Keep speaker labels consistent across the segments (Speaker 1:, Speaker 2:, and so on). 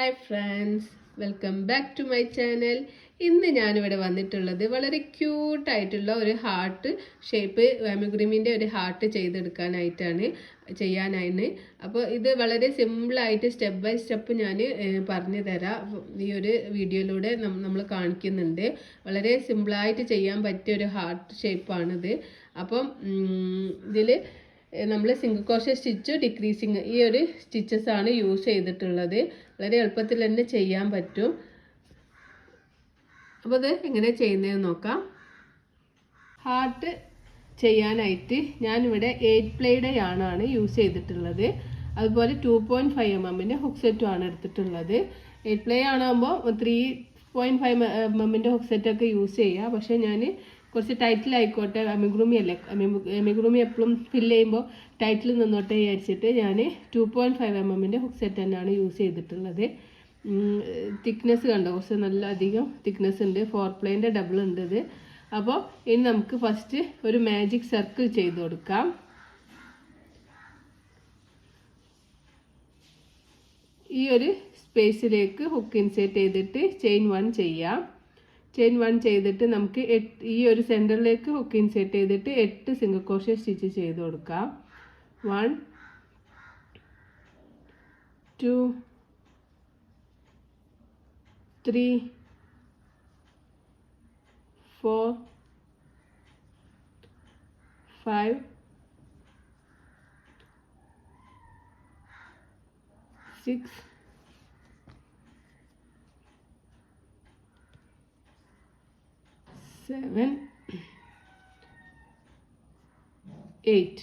Speaker 1: Hi friends, welcome back to my channel. ഇന്ന് ഞാനിവിടെ വന്നിട്ടുള്ളത് വളരെ ക്യൂട്ടായിട്ടുള്ള ഒരു ഹാർട്ട് ഷേപ്പ് ആമിഗ്രുമിൻ്റെ ഒരു ഹാർട്ട് ചെയ്യാനാണ്. അപ്പോൾ ഇത് വളരെ സിമ്പിളായിട്ട് സ്റ്റെപ്പ് ബൈ സ്റ്റെപ്പ് ഞാൻ പറഞ്ഞു തരാം. ഈ ഒരു വീഡിയോയിലൂടെ നമ്മൾ കാണിക്കുന്നുണ്ട്. വളരെ സിമ്പിളായിട്ട് ചെയ്യാൻ പറ്റിയ ഒരു ഹാർട്ട് ഷേപ്പാണിത്. അപ്പം ഇതിൽ നമ്മൾ സിംഗിൾ ക്രോഷേ സ്റ്റിച്ച് ഡിക്രീസിങ് ഈ ഒരു സ്റ്റിച്ചസ് ആണ് യൂസ് ചെയ്തിട്ടുള്ളത്. വളരെ എളുപ്പത്തിൽ തന്നെ ചെയ്യാൻ പറ്റും. അപ്പോൾ അത് എങ്ങനെ ചെയ്യുന്നതെന്ന് നോക്കാം. ഹാർട്ട് ചെയ്യാനായിട്ട് ഞാനിവിടെ 8 പ്ലേയുടെ യാണാണ് യൂസ് ചെയ്തിട്ടുള്ളത്. അതുപോലെ 2.5 mm ഹുക്ക് സെറ്റും ആണ് എടുത്തിട്ടുള്ളത്. 8 പ്ലേ ആണാകുമ്പോൾ 3.5 mm ഹുക്ക് സെറ്റൊക്കെ യൂസ് ചെയ്യുക. പക്ഷേ ഞാൻ കുറച്ച് ടൈറ്റിലായിക്കോട്ടെ, അമിഗ്രുമി അല്ലേ, അമിഗ്രുമി എപ്പോഴും ഫില്ല് ചെയ്യുമ്പോൾ ടൈറ്റിൽ നിന്നോട്ടെ വിചാരിച്ചിട്ട് ഞാൻ 2.5 mm ഹുക്ക് സെറ്റ് തന്നെയാണ് യൂസ് ചെയ്തിട്ടുള്ളത്. തിക്നെസ് കണ്ടോ, കുറച്ച് നല്ല അധികം തിക്നെസ് ഉണ്ട്. 4 പ്ലേൻ്റെ ഡബിൾ ഉണ്ട് ഇത്. അപ്പോൾ ഇനി നമുക്ക് ഫസ്റ്റ് ഒരു മാജിക് സർക്കിൾ ചെയ്ത് കൊടുക്കാം. ഈ ഒരു സ്പേസിലേക്ക് ഹുക്ക് ഇൻസേർട്ട് ചെയ്തിട്ട് ചെയിൻ 1 ചെയ്യാം. ചെയിൻ 1 ചെയ്തിട്ട് നമുക്ക് ഈ ഒരു സെൻറ്ററിലേക്ക് ഹുക്ക് ഇൻസേർട്ട് ചെയ്തിട്ട് 8 സിംഗിൾ ക്രോഷേ സ്റ്റിച്ച് ചെയ്ത് കൊടുക്കാം. 1 2 3 4 5 6 7 8.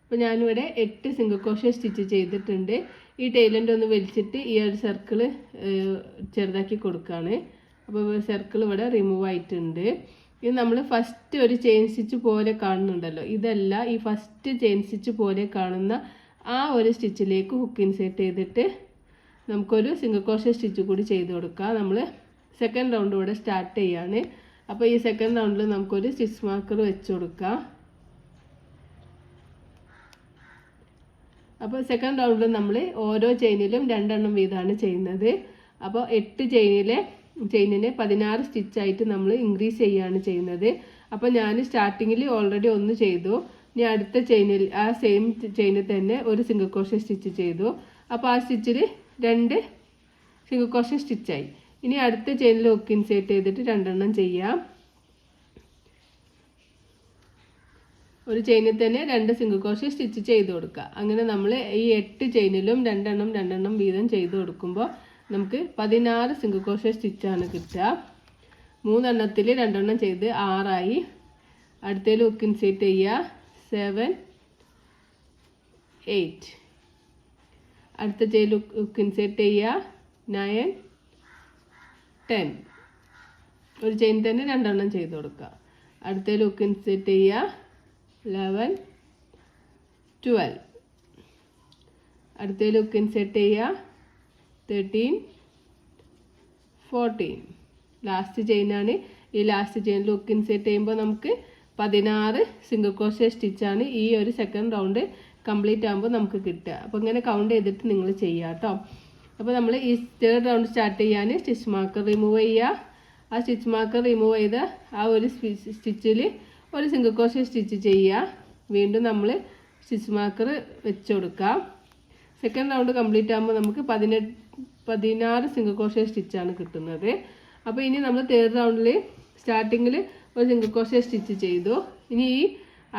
Speaker 1: അപ്പോൾ ഞാനിവിടെ 8 സിംഗിൾ ക്രോഷേ സ്റ്റിച്ച് ചെയ്തിട്ടുണ്ട്. ഈ ടൈലൻ്റ് ഒന്ന് വലിച്ചിട്ട് ഈ ഒരു സർക്കിള് ചെറുതാക്കി കൊടുക്കുകയാണ്. അപ്പോൾ സർക്കിൾ ഇവിടെ റിമൂവ് ആയിട്ടുണ്ട്. ഇത് നമ്മൾ ഫസ്റ്റ് ഒരു ചെയിൻ സ്റ്റിച്ച് പോലെ കാണുന്നുണ്ടല്ലോ, ഇതല്ല, ഈ ഫസ്റ്റ് ചെയിൻ സ്റ്റിച്ച് പോലെ കാണുന്ന ആ ഒരു സ്റ്റിച്ചിലേക്ക് ഹുക്ക് ഇൻസേർട്ട് ചെയ്തിട്ട് നമുക്കൊരു സിംഗിൾ ക്രോഷേ സ്റ്റിച്ച് കൂടി ചെയ്ത് കൊടുക്കാം. നമ്മൾ സെക്കൻഡ് റൗണ്ട് ഇവിടെ സ്റ്റാർട്ട് ചെയ്യാണ്. അപ്പോൾ ഈ സെക്കൻഡ് റൗണ്ടിൽ നമുക്കൊരു സ്റ്റിച്ച് മാർക്കർ വെച്ച് കൊടുക്കാം. അപ്പോൾ സെക്കൻഡ് റൗണ്ടിൽ നമ്മൾ ഓരോ ചെയിനിലും 2 എണ്ണം വീതമാണ് ചെയ്യുന്നത്. അപ്പോൾ 8 ചെയിനിനെ 16 സ്റ്റിച്ചായിട്ട് നമ്മൾ ഇൻക്രീസ് ചെയ്യുകയാണ് ചെയ്യുന്നത്. അപ്പോൾ ഞാൻ സ്റ്റാർട്ടിങ്ങിൽ ഓൾറെഡി 1 ചെയ്തു. ഇനി അടുത്ത ചെയിനിൽ ആ സെയിം ചെയിനിൽ തന്നെ ഒരു സിംഗിൾ ക്രോഷേ സ്റ്റിച്ച് ചെയ്തു. അപ്പോൾ ആ സ്റ്റിച്ചിൽ 2 സിംഗിൾ ക്രോഷേ സ്റ്റിച്ചായി. ഇനി അടുത്ത ചെയിനിൽ ഹുക്ക് ഇൻസേർട്ട് ചെയ്തിട്ട് 2 എണ്ണം ചെയ്യാം. ഒരു ചെയിനിൽ തന്നെ 2 സിംഗിൾ ക്രോഷേ സ്റ്റിച്ച് ചെയ്ത് കൊടുക്കുക. അങ്ങനെ നമ്മൾ ഈ 8 ചെയിനിലും 2 എണ്ണം വീതം ചെയ്ത് കൊടുക്കുമ്പോൾ നമുക്ക് 16 സിംഗിൾ ക്രോഷേ സ്റ്റിച്ചാണ് കിട്ടുക. 3 എണ്ണത്തിൽ 2 എണ്ണം ചെയ്ത് 6 ആയി. അടുത്തതിൽ ഹുക്ക് ഇൻസേർട്ട് ചെയ്യുക. 7 8. അടുത്ത ചെയിനിൽ ഹുക്ക് ഇൻസേർട്ട് ചെയ്യുക. 9 10. ഒരു ചെയിൻ തന്നെ 2 എണ്ണം ചെയ്ത് കൊടുക്കുക. അടുത്തതിൽ ഹുക്ക് ഇൻസേർട്ട് ചെയ്യുക. 11 12. അടുത്തതിൽ ഹുക്ക് ഇൻസേർട്ട് ചെയ്യുക. 13 14. ലാസ്റ്റ് ചെയിനാണ്. ഈ ലാസ്റ്റ് ചെയിനിൽ ഹുക്ക് ഇൻസേർട്ട് ചെയ്യുമ്പോൾ നമുക്ക് 16 സിംഗിൾ ക്രോഷേ സ്റ്റിച്ചാണ് ഈ ഒരു സെക്കൻഡ് റൗണ്ട് കംപ്ലീറ്റ് ആകുമ്പോൾ നമുക്ക് കിട്ടുക. അപ്പോൾ ഇങ്ങനെ കൗണ്ട് ചെയ്തിട്ട് നിങ്ങൾ ചെയ്യുക കേട്ടോ. അപ്പോൾ നമ്മൾ ഈ തേർഡ് റൗണ്ട് സ്റ്റാർട്ട് ചെയ്യാൻ സ്റ്റിച്ച് മാർക്കർ റിമൂവ് ചെയ്യുക. ആ സ്റ്റിച്ച് മാർക്കർ റിമൂവ് ചെയ്ത ആ ഒരു സ്റ്റിച്ചിൽ ഒരു സിംഗിൾ ക്രോഷേ സ്റ്റിച്ച് ചെയ്യുക. വീണ്ടും നമ്മൾ സ്റ്റിച്ച് മാർക്കർ വെച്ച് കൊടുക്കാം. സെക്കൻഡ് റൗണ്ട് കംപ്ലീറ്റ് ആകുമ്പോൾ നമുക്ക് 16 സിംഗിൾ ക്രോഷേ സ്റ്റിച്ചാണ് കിട്ടുന്നത്. അപ്പോൾ ഇനി നമ്മൾ തേർഡ് റൗണ്ടിൽ സ്റ്റാർട്ടിങ്ങിൽ ഒരു സിംഗിൾ ക്രോഷേ സ്റ്റിച്ച് ചെയ്തു. ഇനി ഈ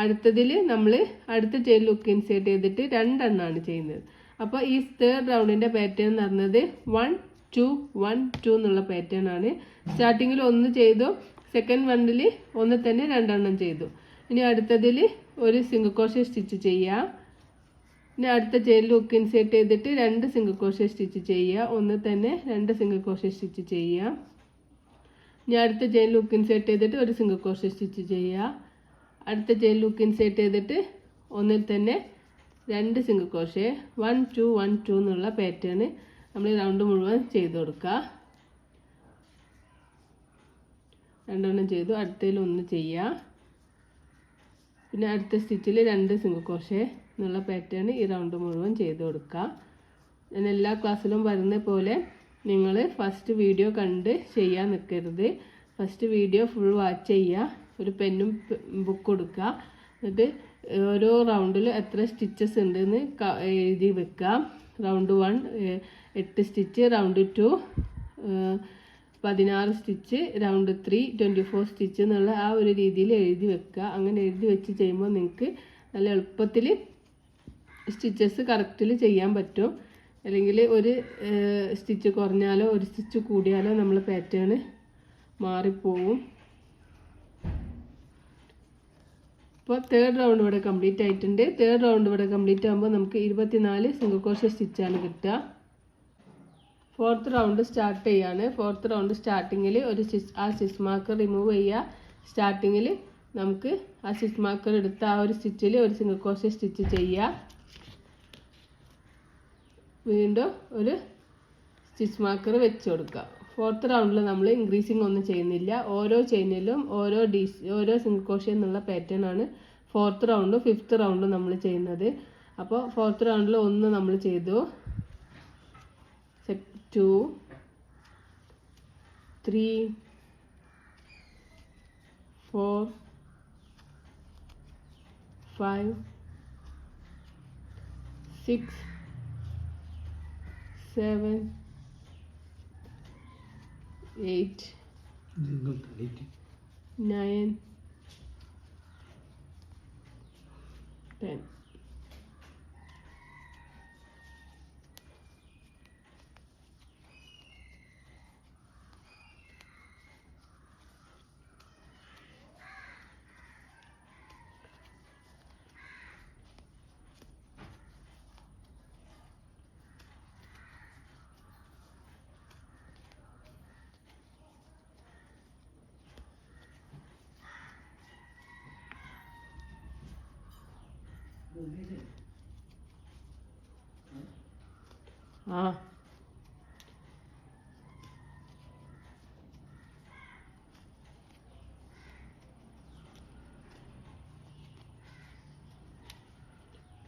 Speaker 1: അടുത്തതിൽ നമ്മൾ അടുത്ത ചെയിനിൽ ഹുക്ക് ഇൻസേർട്ട് ചെയ്തിട്ട് 2 എണ്ണമാണ് ചെയ്യുന്നത്. അപ്പോൾ ഈ തേർഡ് റൗണ്ടിൻ്റെ പാറ്റേൺ എന്ന് പറഞ്ഞത് 1 2 1 2 എന്നുള്ള പാറ്റേൺ ആണ്. സ്റ്റാർട്ടിങ്ങിൽ 1 ചെയ്തു, സെക്കൻഡ് റൗണ്ടിൽ 1 തന്നെ 2 എണ്ണം ചെയ്തു. ഇനി അടുത്തതിൽ ഒരു സിംഗിൾ ക്രോഷേ സ്റ്റിച്ച് ചെയ്യുക. ഇനി അടുത്ത ചെയിനിൽ ഹുക്ക് ഇൻസേർട്ട് ചെയ്തിട്ട് 2 സിംഗിൾ ക്രോഷേ സ്റ്റിച്ച് ചെയ്യുക. 1 തന്നെ 2 സിംഗിൾ ക്രോഷേ സ്റ്റിച്ച് ചെയ്യുക. ഇനി അടുത്ത ചെയിനിൽ ഹുക്ക് ഇൻസേർട്ട് ചെയ്തിട്ട് ഒരു സിംഗിൾ ക്രോഷേ സ്റ്റിച്ച് ചെയ്യുക. അടുത്ത ചെയിനിൽ ഹുക്ക് ഇൻസേർട്ട് ചെയ്തിട്ട് 1 തന്നെ 2 സിംഗിൾ ക്രോഷേ. 1 2 1 2 എന്നുള്ള പാറ്റേൺ നമ്മൾ റൗണ്ട് മുഴുവൻ ചെയ്ത് കൊടുക്കുക. 2 എണ്ണം ചെയ്തു. അടുത്തതിൽ 1 ചെയ്യുക. പിന്നെ അടുത്ത സ്റ്റിച്ചിൽ 2 സിംഗിൾ ക്രോഷേ എന്നുള്ള പാറ്റേൺ ഈ റൗണ്ട് മുഴുവൻ ചെയ്ത് കൊടുക്കുക. ഞാൻ എല്ലാ ക്ലാസ്സിലും വരുന്ന പോലെ നിങ്ങൾ ഫസ്റ്റ് വീഡിയോ കണ്ട് ചെയ്യാൻ നിൽക്കരുത്. ഫസ്റ്റ് വീഡിയോ ഫുൾ വാച്ച് ചെയ്യുക. ഒരു പെന്നും ബുക്ക് കൊടുക്കുക. എന്നിട്ട് ഓരോ റൗണ്ടിൽ എത്ര സ്റ്റിച്ചസ് ഉണ്ടെന്ന് എഴുതി വെക്കുക. Round 1 8 stitch, round 2 16 stitch, round 3 24 stitch എന്നുള്ള ആ ഒരു രീതിയിൽ എഴുതി വെക്കുക. അങ്ങനെ എഴുതി വെച്ച് ചെയ്യുമ്പോൾ നിങ്ങൾക്ക് നല്ല എളുപ്പത്തിൽ സ്റ്റിച്ചസ് കറക്റ്റിൽ ചെയ്യാൻ പറ്റും. അല്ലെങ്കിൽ ഒരു സ്റ്റിച്ച് കുറഞ്ഞാലോ ഒരു സ്റ്റിച്ച് കൂടിയാലോ നമ്മൾ പാറ്റേൺ മാറിപ്പോവും. ഇപ്പോൾ തേർഡ് റൗണ്ട് ഇവിടെ കംപ്ലീറ്റ് ആയിട്ടുണ്ട്. തേർഡ് റൗണ്ട് ഇവിടെ കംപ്ലീറ്റ് ആകുമ്പോൾ നമുക്ക് 24 സിംഗിൾ ക്രോഷ്യ സ്റ്റിച്ചാണ് കിട്ടുക. ഫോർത്ത് റൗണ്ട് സ്റ്റാർട്ട് ചെയ്യാണ്. ഫോർത്ത് റൗണ്ട് സ്റ്റാർട്ടിങ്ങിൽ ഒരു സ്റ്റിച്ച് മാർക്കർ റിമൂവ് ചെയ്യുക. സ്റ്റാർട്ടിങ്ങിൽ നമുക്ക് ആ സ്റ്റിച്ച് മാർക്കർ എടുത്ത് ആ ഒരു സ്റ്റിച്ചിൽ ഒരു സിംഗിൾ ക്രോഷ്യ സ്റ്റിച്ച് ചെയ്യുക. വീണ്ടും ഒരു സ്റ്റിച്ച് മാർക്കർ വെച്ച് കൊടുക്കുക. ഫോർത്ത് റൗണ്ടിൽ നമ്മൾ ഇൻക്രീസിങ് ഒന്നും ചെയ്യുന്നില്ല. ഓരോ ചെയിനിലും ഓരോ സിംഗിൾ ക്രോഷ്യ എന്നുള്ള പാറ്റേൺ ആണ് ഫോർത്ത് റൗണ്ടും ഫിഫ്ത്ത് റൗണ്ടും നമ്മൾ ചെയ്യുന്നത്. അപ്പോൾ ഫോർത്ത് റൗണ്ടിൽ 1 നമ്മൾ ചെയ്തു, 2 3 4 5 6 7 8 9 10.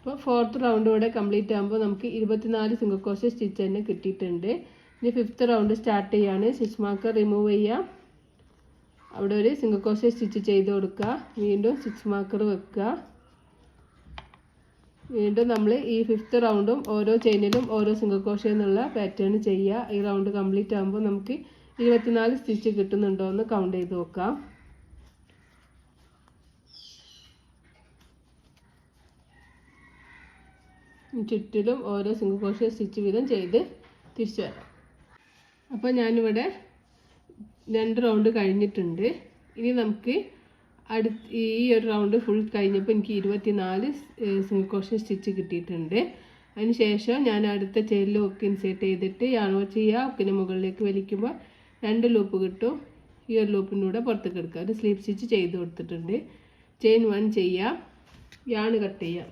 Speaker 1: ഇപ്പോൾ ഫോർത്ത് റൗണ്ട് ഇവിടെ കംപ്ലീറ്റ് ആകുമ്പോൾ നമുക്ക് 24 സിംഗിൾ ക്രോഷ്യ സ്റ്റിച്ച് തന്നെ കിട്ടിയിട്ടുണ്ട്. ഇനി ഫിഫ്ത്ത് റൗണ്ട് സ്റ്റാർട്ട് ചെയ്യാണ്. സ്റ്റിച്ച് മാർക്കർ റിമൂവ് ചെയ്യുക. അവിടെ ഒരു സിംഗിൾ ക്രോഷ്യ സ്റ്റിച്ച് ചെയ്ത് കൊടുക്കുക. വീണ്ടും സ്റ്റിച്ച് മാർക്കർ വെക്കുക. വീണ്ടും നമ്മൾ ഈ ഫിഫ്ത്ത് റൗണ്ടും ഓരോ ചെയിനിലും ഓരോ സിംഗിൾ ക്രോഷ്യ എന്നുള്ള പാറ്റേൺ ചെയ്യുക. ഈ റൗണ്ട് കംപ്ലീറ്റ് ആകുമ്പോൾ നമുക്ക് 24 സ്റ്റിച്ച് കിട്ടുന്നുണ്ടോ എന്ന് കൗണ്ട് ചെയ്ത് നോക്കാം. ചുറ്റിലും ഓരോ സിംഗിൾ ക്രോഷ്യ സ്റ്റിച്ച് വീതം ചെയ്ത് തിരിച്ചു വരാം. അപ്പോൾ ഞാനിവിടെ 2 റൗണ്ട് കഴിഞ്ഞിട്ടുണ്ട്. ഇനി നമുക്ക് ഈ ഒരു റൗണ്ട് ഫുൾ കഴിഞ്ഞപ്പോൾ എനിക്ക് 24 സിംഗിൾ ക്രോഷ്യ സ്റ്റിച്ച് കിട്ടിയിട്ടുണ്ട്. അതിന് ശേഷം ഞാൻ അടുത്ത ചെയിനിൽ ഹുക്ക് ഇൻസേർട്ട് ചെയ്തിട്ട് യാൺ വാഷ് ചെയ്യുക. ഹുക്കിന് മുകളിലേക്ക് വലിക്കുമ്പോൾ 2 ലൂപ്പ് കിട്ടും. ഈ ഒരു ലൂപ്പിൻ്റെ കൂടെ പുറത്തേക്ക് എടുക്കുക. ഒരു സ്ലീപ്പ് സ്റ്റിച്ച് ചെയ്ത് കൊടുത്തിട്ടുണ്ട്. ചെയിൻ 1 ചെയ്യുക. യാൺ കട്ട് ചെയ്യുക.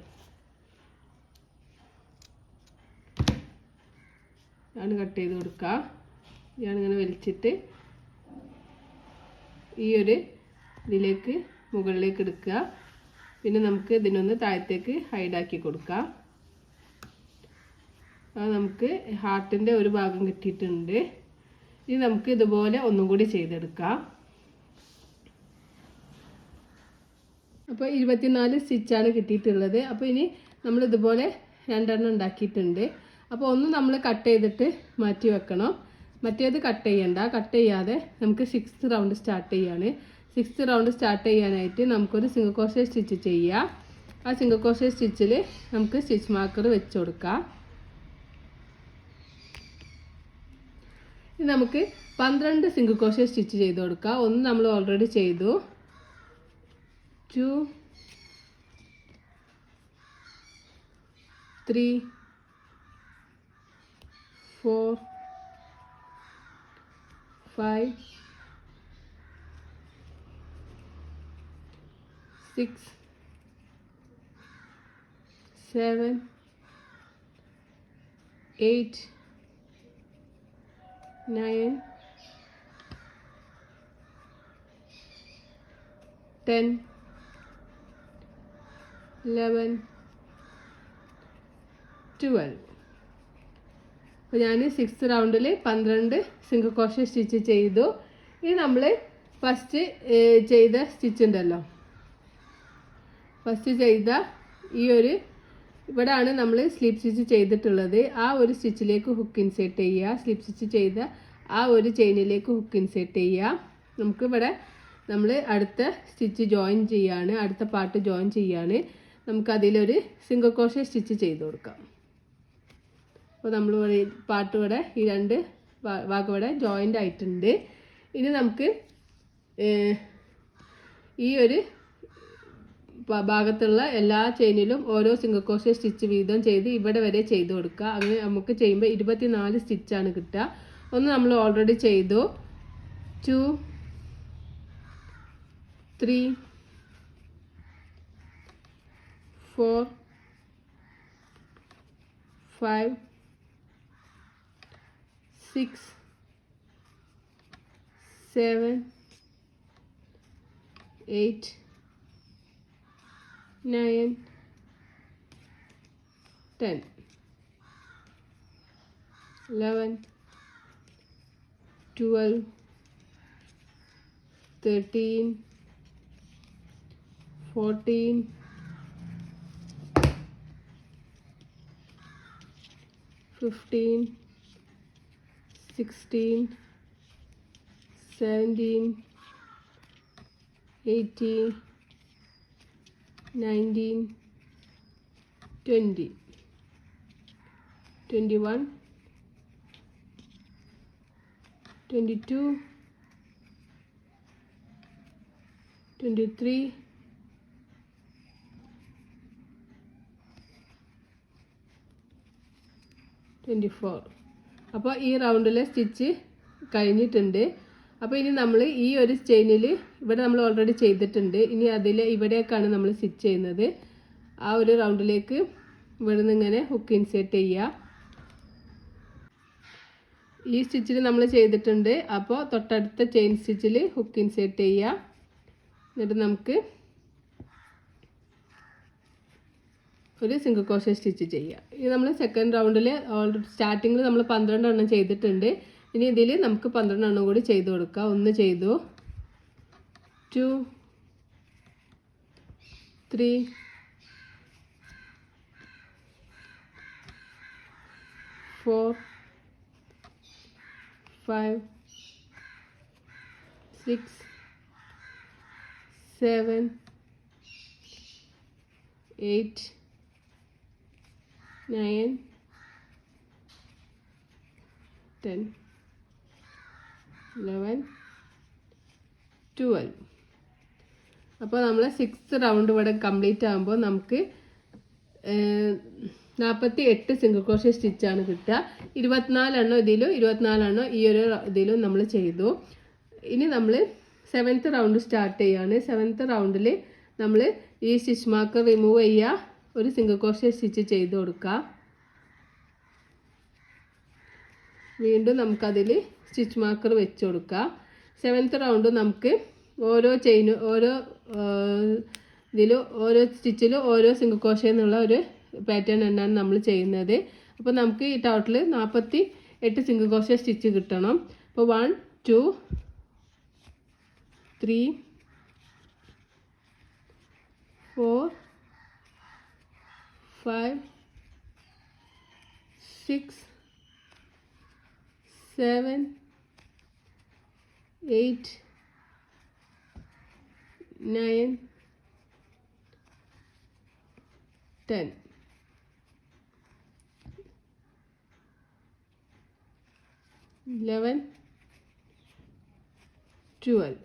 Speaker 1: യാൺ കട്ട് ചെയ്ത് കൊടുക്കുക. യാണിങ്ങനെ വലിച്ചിട്ട് ഈ ഒരു ഇതിലേക്ക് മുകളിലേക്ക് എടുക്കുക. പിന്നെ നമുക്ക് ഇതിനൊന്ന് താഴത്തേക്ക് ഹൈഡാക്കി കൊടുക്കാം. അത് നമുക്ക് ഹാർട്ടിൻ്റെ ഒരു ഭാഗം കിട്ടിയിട്ടുണ്ട്. ഇനി നമുക്ക് ഇതുപോലെ ഒന്നും കൂടി ചെയ്തെടുക്കാം. അപ്പോൾ 24 സ്റ്റിച്ചാണ് കിട്ടിയിട്ടുള്ളത്. അപ്പോൾ ഇനി നമ്മൾ ഇതുപോലെ 2 എണ്ണം ഉണ്ടാക്കിയിട്ടുണ്ട്. അപ്പോൾ ഒന്ന് നമ്മൾ കട്ട് ചെയ്തിട്ട് മാറ്റി വെക്കണം. മറ്റേത് കട്ട് ചെയ്യണ്ട. കട്ട് ചെയ്യാതെ നമുക്ക് 6th റൗണ്ട് സ്റ്റാർട്ട് ചെയ്യാണ്. 6th റൗണ്ട് സ്റ്റാർട്ട് ചെയ്യാനായിട്ട് നമുക്കൊരു സിംഗിൾ ക്രോഷ്യ സ്റ്റിച്ച് ചെയ്യാം. ആ സിംഗിൾ ക്രോഷ്യ സ്റ്റിച്ചിൽ നമുക്ക് സ്റ്റിച്ച് മാർക്കർ വെച്ച് കൊടുക്കാം. ഇനി നമുക്ക് 12 സിംഗിൾ ക്രോഷ്യ സ്റ്റിച്ച് ചെയ്ത് കൊടുക്കാം. ഒന്ന് നമ്മൾ ഓൾറെഡി ചെയ്തു. 2 3 4 5 6 7 8 9 10 11 12. അപ്പോൾ ഞാൻ 6th റൗണ്ടിൽ 12 സിംഗിൾ ക്രോഷേ സ്റ്റിച്ച് ചെയ്തു. ഇനി നമ്മൾ ഫസ്റ്റ് ചെയ്ത സ്റ്റിച്ച് ഉണ്ടല്ലോ, ഫസ്റ്റ് ചെയ്ത ഈ ഒരു ഇവിടെയാണ് നമ്മൾ സ്ലിപ്പ് സ്റ്റിച്ച് ചെയ്തിട്ടുള്ളത്. ആ ഒരു സ്റ്റിച്ചിലേക്ക് ഹുക്ക് ഇൻസേർട്ട് ചെയ്യുക. സ്ലിപ്പ് സ്റ്റിച്ച് ചെയ്ത ആ ഒരു ചെയിനിലേക്ക് ഹുക്ക് ഇൻസേർട്ട് ചെയ്യുക. നമുക്കിവിടെ നമ്മൾ അടുത്ത സ്റ്റിച്ച് ജോയിൻ ചെയ്യാണ്, അടുത്ത പാർട്ട് ജോയിൻ ചെയ്യാണ്. നമുക്കതിലൊരു സിംഗിൾ ക്രോഷേ സ്റ്റിച്ച് ചെയ്ത് കൊടുക്കാം. അപ്പോൾ നമ്മൾ പാർട്ട് ഇവിടെ ഈ 2 ഭാഗം ഇവിടെ ജോയിൻ്റ് ആയിട്ടുണ്ട്. ഇനി നമുക്ക് ഈ ഒരു ഭാഗത്തുള്ള എല്ലാ ചെയിനിലും ഓരോ സിംഗിൾ ക്രോഷേ സ്റ്റിച്ച് വീതം ചെയ്ത് ഇവിടെ വരെ ചെയ്ത് കൊടുക്കുക. അങ്ങനെ നമുക്ക് ചെയ്യുമ്പോൾ 24 സ്റ്റിച്ചാണ് കിട്ടുക. ഒന്ന് നമ്മൾ ഓൾറെഡി ചെയ്തു. 2 3 4 5 6 7 8 9 10 11 12 13 14 15 16 17 18 19 20 21 22 23 24. അപ്പോൾ ഈ റൗണ്ടിലെ സ്റ്റിച്ച് കഴിഞ്ഞിട്ടുണ്ട്. അപ്പോൾ ഇനി നമ്മൾ ഈ ഒരു ചെയിനിൽ ഇവിടെ നമ്മൾ ഓൾറെഡി ചെയ്തിട്ടുണ്ട്. ഇനി അതിൽ ഇവിടേക്കാണ് നമ്മൾ സ്റ്റിച്ച് ചെയ്യുന്നത്. ആ ഒരു റൗണ്ടിലേക്ക് ഇവിടെ നിന്ന് ഇങ്ങനെ ഹുക്ക് ഇൻസേർട്ട് ചെയ്യുക. ഈ സ്റ്റിച്ചിൽ നമ്മൾ ചെയ്തിട്ടുണ്ട്. അപ്പോൾ തൊട്ടടുത്ത ചെയിൻ സ്റ്റിച്ചിൽ ഹുക്ക് ഇൻസേർട്ട് ചെയ്യുക. എന്നിട്ട് നമുക്ക് ഒരു സിംഗിൾ ക്രോഷേ സ്റ്റിച്ച് ചെയ്യുക. ഇത് നമ്മൾ സെക്കൻഡ് റൗണ്ടിൽ സ്റ്റാർട്ടിങ്ങിൽ നമ്മൾ 12 എണ്ണം ചെയ്തിട്ടുണ്ട്. ഇനി ഇതിൽ നമുക്ക് 12 എണ്ണം കൂടി ചെയ്ത് കൊടുക്കാം. 1 ചെയ്തു, 2 3 4 5 6 7 8 9 10 11 12. അപ്പോൾ നമ്മൾ 6th റൗണ്ട് ഇവിടെ കംപ്ലീറ്റ് ആകുമ്പോൾ നമുക്ക് 48 സിംഗിൾ ക്രോഷേ സ്റ്റിച്ചാണ് കിട്ടുക. 24 എണ്ണം ഇതിലും 24 എണ്ണം ഈ ഒരു ഇതിലും നമ്മൾ ചെയ്തു. ഇനി നമ്മൾ 7th റൗണ്ട് സ്റ്റാർട്ട് ചെയ്യുകയാണ്. 7th റൗണ്ടിൽ നമ്മൾ ഈ സ്റ്റിച്ച് മാർക്കർ റിമൂവ് ചെയ്യുക, ഒരു സിംഗിൾ ക്രോഷേ സ്റ്റിച്ച് ചെയ്ത് കൊടുക്കുക. വീണ്ടും നമുക്കതിൽ സ്റ്റിച്ച് മാർക്കർ വെച്ച് കൊടുക്കുക. 7th റൗണ്ട് നമുക്ക് ഓരോ ചെയിനും ഓരോ ഇതിലും ഓരോ സ്റ്റിച്ചിലും ഓരോ സിംഗിൾ ക്രോഷേ എന്നുള്ള ഒരു പാറ്റേൺ തന്നെയാണ് നമ്മൾ ചെയ്യുന്നത്. അപ്പോൾ നമുക്ക് ഈ ടോട്ടൽ 48 സിംഗിൾ ക്രോഷേ സ്റ്റിച്ച് കിട്ടണം. അപ്പോൾ 1 2 3 4 5 6 7 8 9 10. 11 12.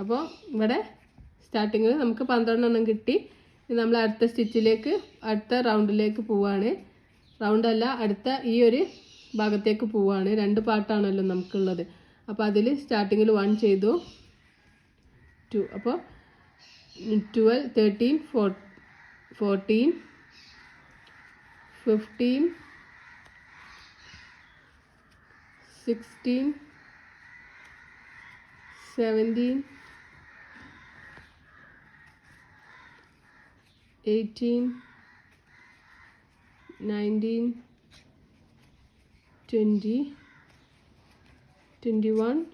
Speaker 1: അപ്പോൾ ഇവിടെ സ്റ്റാർട്ടിങ്ങിൽ നമുക്ക് 12 എണ്ണം കിട്ടി. നമ്മൾ അടുത്ത സ്റ്റിച്ചിലേക്ക് അടുത്ത റൗണ്ടിലേക്ക് പോവാണ്. റൗണ്ടല്ല, അടുത്ത ഈ ഒരു ഭാഗത്തേക്ക് പോവാണ്. 2 പാർട്ടാണല്ലോ നമുക്കുള്ളത്. അപ്പോൾ അതിൽ സ്റ്റാർട്ടിങ്ങിൽ 1 ചെയ്തു, 2. അപ്പോൾ 12 13 14 15 16 17 18, 19, 20, 21,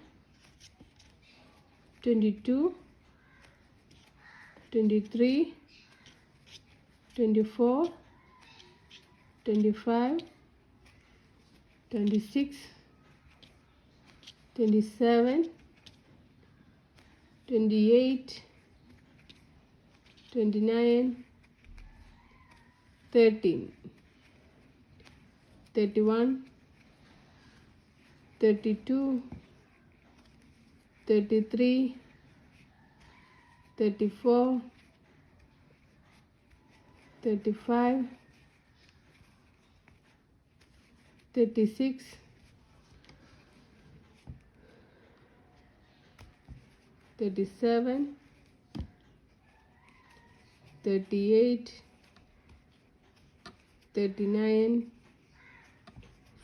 Speaker 1: 22, 23, 24, 25, 26, 27, 28, 29, 13, 31, 32, 33, 34, 35, 36, 37, 38, 39,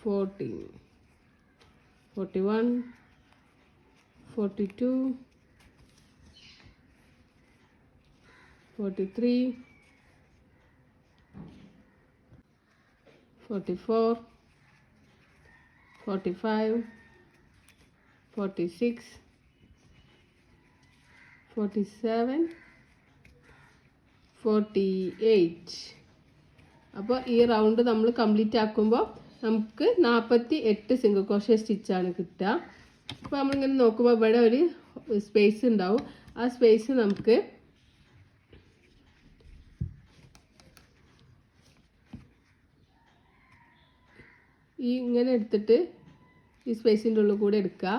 Speaker 1: 40, 41, 42, 43, 44, 45, 46, 47, 48. അപ്പോൾ ഈ റൗണ്ട് നമ്മൾ കംപ്ലീറ്റ് ആക്കുമ്പോൾ നമുക്ക് 48 സിംഗിൾ ക്രോഷേ സ്റ്റിച്ചാണ് കിട്ടുക. അപ്പോൾ നമ്മളിങ്ങനെ നോക്കുമ്പോൾ ഇവിടെ ഒരു സ്പേസ് ഉണ്ടാവും. ആ സ്പേസ് നമുക്ക് ഇങ്ങനെ എടുത്തിട്ട് ഈ സ്പേസിൻ്റെ ഉള്ളിൽ കൂടെ എടുക്കുക.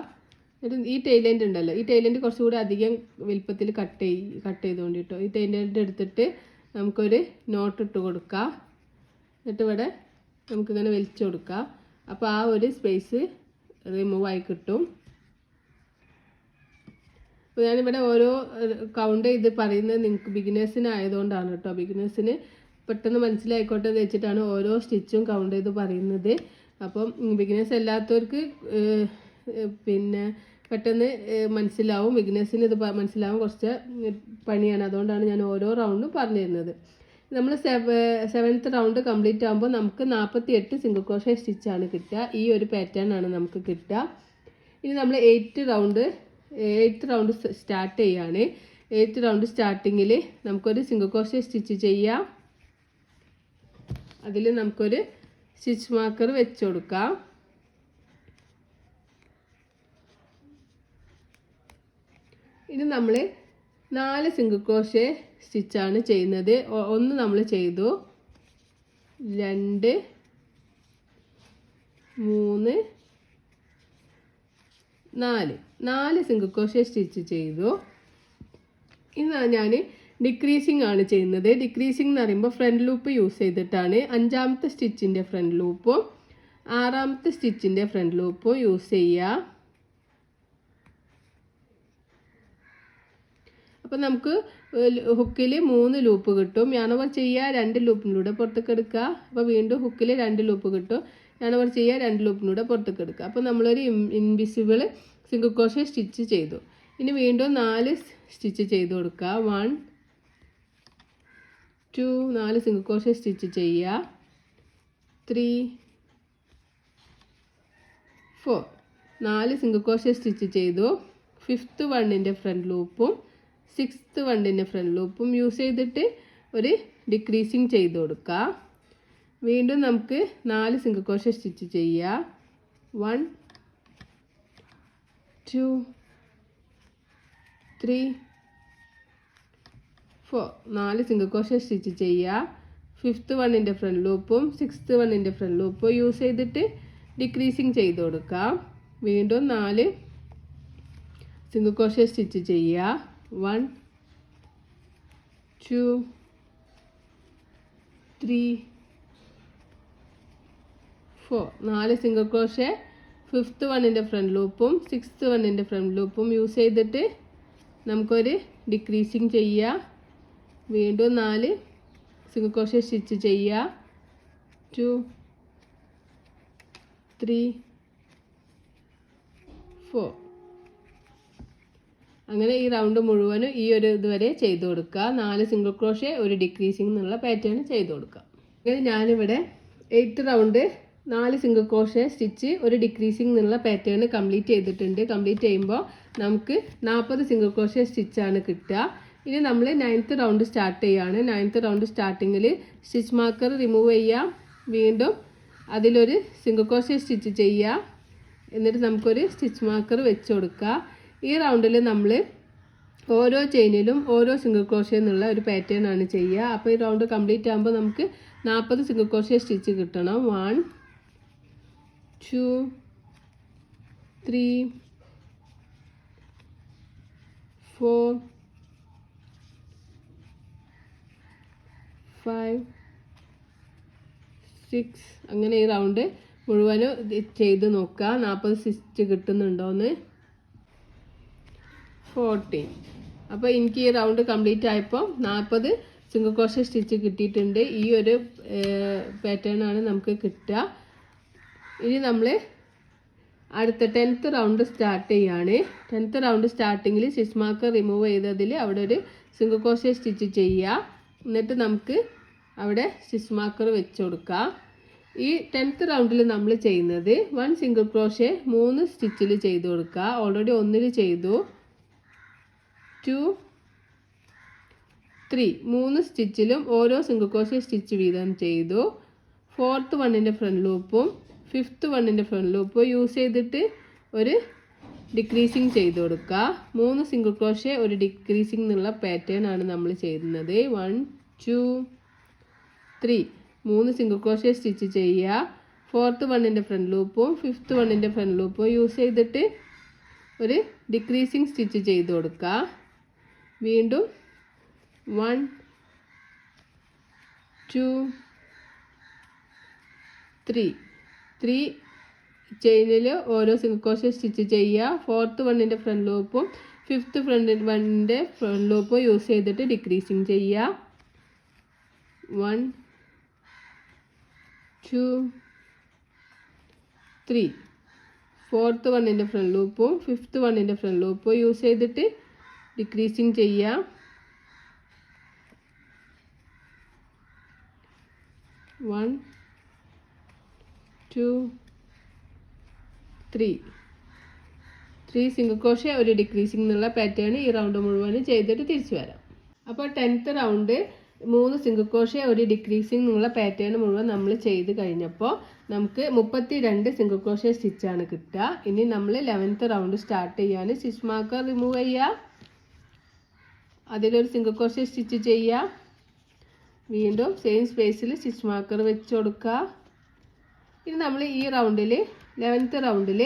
Speaker 1: എന്നിട്ട് ഈ ടൈലൻഡ് ഉണ്ടല്ലോ, ഈ ടൈലൻഡ് കുറച്ചുകൂടി അധികം വലുപ്പത്തിൽ കട്ട് ചെയ്തുകൊണ്ട് കേട്ടോ. ഈ ടൈലൻഡ് എടുത്തിട്ട് നമുക്കൊരു നോട്ട് ഇട്ട് കൊടുക്കുക. എന്നിട്ട് ഇവിടെ നമുക്കിങ്ങനെ വലിച്ചു കൊടുക്കാം. അപ്പോൾ ആ ഒരു സ്പേസ് റിമൂവ് ആയി കിട്ടും. അപ്പോൾ ഞാനിവിടെ ഓരോ കൗണ്ട് ചെയ്ത് പറയുന്നത് നിങ്ങൾക്ക് ബിഗിനേഴ്സിന് ആയതുകൊണ്ടാണ് കേട്ടോ. ബിഗിനേഴ്സിന് പെട്ടെന്ന് മനസ്സിലായിക്കോട്ടെ എന്ന് വെച്ചിട്ടാണ് ഓരോ സ്റ്റിച്ചും കൗണ്ട് ചെയ്ത് പറയുന്നത്. അപ്പം ബിഗിനേഴ്സ് അല്ലാത്തവർക്ക് പിന്നെ പെട്ടെന്ന് മനസ്സിലാവും. ബിഗിനേഴ്സിന് ഇത് മനസ്സിലാവും കുറച്ച് പണിയാണ്. അതുകൊണ്ടാണ് ഞാൻ ഓരോ റൗണ്ടും പറഞ്ഞു തരുന്നത്. നമ്മൾ 7th റൗണ്ട് കംപ്ലീറ്റ് ആകുമ്പോൾ നമുക്ക് 48 സിംഗിൾ ക്രോഷേ സ്റ്റിച്ചാണ് കിട്ടുക. ഈ ഒരു പാറ്റേൺ ആണ് നമുക്ക് കിട്ടുക. ഇനി നമ്മൾ 8th റൗണ്ട് സ്റ്റാർട്ട് ചെയ്യാണ്. 8th റൗണ്ട് സ്റ്റാർട്ടിങ്ങിൽ നമുക്കൊരു സിംഗിൾ ക്രോഷേ സ്റ്റിച്ച് ചെയ്യാം. അതിൽ നമുക്കൊരു സ്റ്റിച്ച് മാർക്കർ വെച്ച് കൊടുക്കാം. ഇനി നമ്മൾ 4 സിംഗിൾ ക്രോഷേ സ്റ്റിച്ചാണ് ചെയ്യുന്നത്. ഒന്ന് നമ്മൾ ചെയ്തു, 2, 3, 4 സിംഗിൾ ക്രോഷേ സ്റ്റിച്ച് ചെയ്തു. ഇന്ന് ഞാൻ ഡിക്രീസിങ് ആണ് ചെയ്യുന്നത്. ഡിക്രീസിങ് എന്ന് പറയുമ്പോൾ ഫ്രണ്ട് ലൂപ്പ് യൂസ് ചെയ്തിട്ടാണ്. 5ാമത്തെ സ്റ്റിച്ചിൻ്റെ ഫ്രണ്ട് ലൂപ്പും 6ാമത്തെ സ്റ്റിച്ചിൻ്റെ ഫ്രണ്ട് ലൂപ്പും യൂസ് ചെയ്യുക. അപ്പോൾ നമുക്ക് ഹുക്കിൽ 3 ലൂപ്പ് കിട്ടും. ഞാനവർ ചെയ്യുക 2 ലൂപ്പിലൂടെ പുറത്തേക്ക് എടുക്കുക. അപ്പോൾ വീണ്ടും ഹുക്കിൽ 2 ലൂപ്പ് കിട്ടും. ഞാനവർ ചെയ്യുക 2 ലൂപ്പിലൂടെ പുറത്തേക്ക് എടുക്കുക. അപ്പോൾ നമ്മളൊരു ഇൻവിസിബിൾ സിംഗിൾ ക്രോഷേ സ്റ്റിച്ച് ചെയ്തു. ഇനി വീണ്ടും 4 സ്റ്റിച്ച് ചെയ്ത് കൊടുക്കുക. 1, 2, 4 സിംഗിൾ ക്രോഷേ സ്റ്റിച്ച് ചെയ്യുക. 3, 4, 4 സിംഗിൾ ക്രോഷേ സ്റ്റിച്ച് ചെയ്തു. 5th വണ്ണിൻ്റെ ഫ്രണ്ട് ലൂപ്പും 6th വണ്ണിൻ്റെ ഫ്രണ്ട് ലൂപ്പും യൂസ് ചെയ്തിട്ട് ഒരു ഡിക്രീസിങ് ചെയ്ത് കൊടുക്കുക. വീണ്ടും നമുക്ക് 4 സിംഗിൾ ക്രോഷേ സ്റ്റിച്ച് ചെയ്യുക. 1, 2, 3, 4, 4 സിംഗിൾ ക്രോഷേ സ്റ്റിച്ച് ചെയ്യുക. 5th വണ്ണിൻ്റെ ഫ്രണ്ട് ലൂപ്പും 6th വണ്ണിൻ്റെ ഫ്രണ്ട് ലൂപ്പും യൂസ് ചെയ്തിട്ട് ഡിക്രീസിങ് ചെയ്ത് കൊടുക്കുക. വീണ്ടും 4 സിംഗിൾ ക്രോഷേ സ്റ്റിച്ച് ചെയ്യുക. 1, 2, 3, 4, 4 സിംഗിൾ ക്രോഷേ 5th വണ്ണിൻ്റെ ഫ്രണ്ട് ലൂപ്പും 6th വണ്ണിൻ്റെ ഫ്രണ്ട് ലൂപ്പും യൂസ് ചെയ്തിട്ട് നമുക്കൊരു ഡിക്രീസിങ് ചെയ്യുക. വീണ്ടും 4 സിംഗിൾ ക്രോഷേ സ്റ്റിച്ച് ചെയ്യുക. 2, 3, 4, അങ്ങനെ ഈ റൗണ്ട് മുഴുവനും ഈ ഒരു ഇതുവരെ ചെയ്ത് കൊടുക്കുക. 4 സിംഗിൾ ക്രോഷേ ഒരു ഡിക്രീസിങ് എന്നുള്ള പാറ്റേൺ ചെയ്ത് കൊടുക്കുക. അങ്ങനെ ഞാനിവിടെ 8th round 4 single crochet stitch ഒരു ഡിക്രീസിങ് എന്നുള്ള പാറ്റേൺ കംപ്ലീറ്റ് ചെയ്തിട്ടുണ്ട്. കംപ്ലീറ്റ് ചെയ്യുമ്പോൾ നമുക്ക് 40 സിംഗിൾ ക്രോഷേ സ്റ്റിച്ചാണ് കിട്ടുക. ഇനി നമ്മൾ 9th റൗണ്ട് സ്റ്റാർട്ട് ചെയ്യുകയാണ്. 9th റൗണ്ട് സ്റ്റാർട്ടിങ്ങിൽ സ്റ്റിച്ച് മാർക്കർ റിമൂവ് ചെയ്യുക. വീണ്ടും അതിലൊരു സിംഗിൾ ക്രോഷേ സ്റ്റിച്ച് ചെയ്യുക. എന്നിട്ട് നമുക്കൊരു സ്റ്റിച്ച് മാർക്കർ വെച്ച് കൊടുക്കുക. ഈ റൗണ്ടിൽ നമ്മൾ ഓരോ ചെയിനിലും ഓരോ സിംഗിൾ ക്രോഷേ എന്നുള്ള ഒരു പാറ്റേൺ ആണ് ചെയ്യുക. അപ്പോൾ ഈ റൗണ്ട് കംപ്ലീറ്റ് ആകുമ്പോൾ നമുക്ക് 40 സിംഗിൾ ക്രോഷേ സ്റ്റിച്ച് കിട്ടണം. 1 2 3 4 5 6 അങ്ങനെ ഈ റൗണ്ട് മുഴുവനും ചെയ്ത് നോക്കുക 40 സ്റ്റിച്ച് കിട്ടുന്നുണ്ടോയെന്ന്. 14. അപ്പോൾ എനിക്ക് ഈ റൗണ്ട് കംപ്ലീറ്റ് ആയപ്പോൾ 40 സിംഗിൾ ക്രോഷേ സ്റ്റിച്ച് കിട്ടിയിട്ടുണ്ട്. ഈ ഒരു പാറ്റേൺ ആണ് നമുക്ക് കിട്ടുക. ഇനി നമ്മൾ അടുത്ത 10th റൗണ്ട് സ്റ്റാർട്ട് ചെയ്യുകയാണ്. 10th റൗണ്ട് സ്റ്റാർട്ടിങ്ങിൽ സ്റ്റിച്ച് മാർക്കർ റിമൂവ് ചെയ്തതിൽ അവിടെ ഒരു സിംഗിൾ ക്രോഷേ സ്റ്റിച്ച് ചെയ്യുക. എന്നിട്ട് നമുക്ക് അവിടെ സ്റ്റിച്ച് മാർക്കർ വെച്ച് കൊടുക്കുക. ഈ 10th റൗണ്ടിൽ നമ്മൾ ചെയ്യുന്നത് 1 സിംഗിൾ ക്രോഷേ 3 സ്റ്റിച്ചിൽ ചെയ്ത് കൊടുക്കുക. ഓൾറെഡി 1 ചെയ്തു. 2 3 3 സ്റ്റിച്ചിലും ഓരോ സിംഗിൾ ക്രോഷേ സ്റ്റിച്ച് വീതം ചെയ്തു. 4th വണ്ണിൻ്റെ ഫ്രണ്ട് ലൂപ്പും 5th വണ്ണിൻ്റെ ഫ്രണ്ട് ലൂപ്പും യൂസ് ചെയ്തിട്ട് ഒരു ഡിക്രീസിങ് ചെയ്ത് കൊടുക്കുക. 3 സിംഗിൾ ക്രോഷേ ഒരു ഡിക്രീസിങ് എന്നുള്ള പാറ്റേൺ ആണ് നമ്മൾ ചെയ്യുന്നത്. 1 2 3 3 സിംഗിൾ ക്രോഷേ സ്റ്റിച്ച് ചെയ്യുക. 4th വണ്ണിൻ്റെ ഫ്രണ്ട് ലൂപ്പും 5th വണ്ണിൻ്റെ ഫ്രണ്ട് ലൂപ്പും യൂസ് ചെയ്തിട്ട് ഒരു ഡിക്രീസിങ് സ്റ്റിച്ച് ചെയ്ത് കൊടുക്കുക. വീണ്ടും 1 2 3 ചെയിനിൽ ഓരോ സിംഗിൾ ക്രോഷേ സ്റ്റിച്ച് ചെയ്യുക. 4th വണ്ണിൻ്റെ ഫ്രണ്ട് ലൂപ്പും 5th വണ്ണിൻ്റെ ഫ്രണ്ട് ലൂപ്പും യൂസ് ചെയ്തിട്ട് ഡിക്രീസിങ് ചെയ്യുക. 1 2 3 4th വണ്ണിൻ്റെ ഫ്രണ്ട് ലൂപ്പും 5th വണ്ണിൻ്റെ ഫ്രണ്ട് ലൂപ്പും യൂസ് ചെയ്തിട്ട് ഡിക്രീസിങ് ചെയ്യുക. 1 2 3 സിംഗിൾ ക്രോഷേ ഒരു ഡിക്രീസിങ് എന്നുള്ള പാറ്റേൺ ഈ റൗണ്ട് മുഴുവനും ചെയ്തിട്ട് തിരിച്ചു വരാം. അപ്പോൾ 10th റൗണ്ട് 3 സിംഗിൾ ക്രോഷേ ഒരു ഡിക്രീസിങ് എന്നുള്ള പാറ്റേൺ മുഴുവൻ നമ്മൾ ചെയ്ത് കഴിഞ്ഞപ്പോൾ നമുക്ക് 32 സിംഗിൾ ക്രോഷേ സ്റ്റിച്ചാണ് കിട്ടുക. ഇനി നമ്മൾ 11th റൗണ്ട് സ്റ്റാർട്ട് ചെയ്യാൻ സ്റ്റിച്ച് മാർക്കർ റിമൂവ് ചെയ്യുക. അതിലൊരു സിംഗിൾ ക്രോഷേ സ്റ്റിച്ച് ചെയ്യുക. വീണ്ടും സെയിം സ്പേസിൽ സ്റ്റിച്ച് മാർക്കർ വെച്ച് കൊടുക്കുക. ഇനി നമ്മൾ ഈ റൗണ്ടിൽ 11th റൗണ്ടിൽ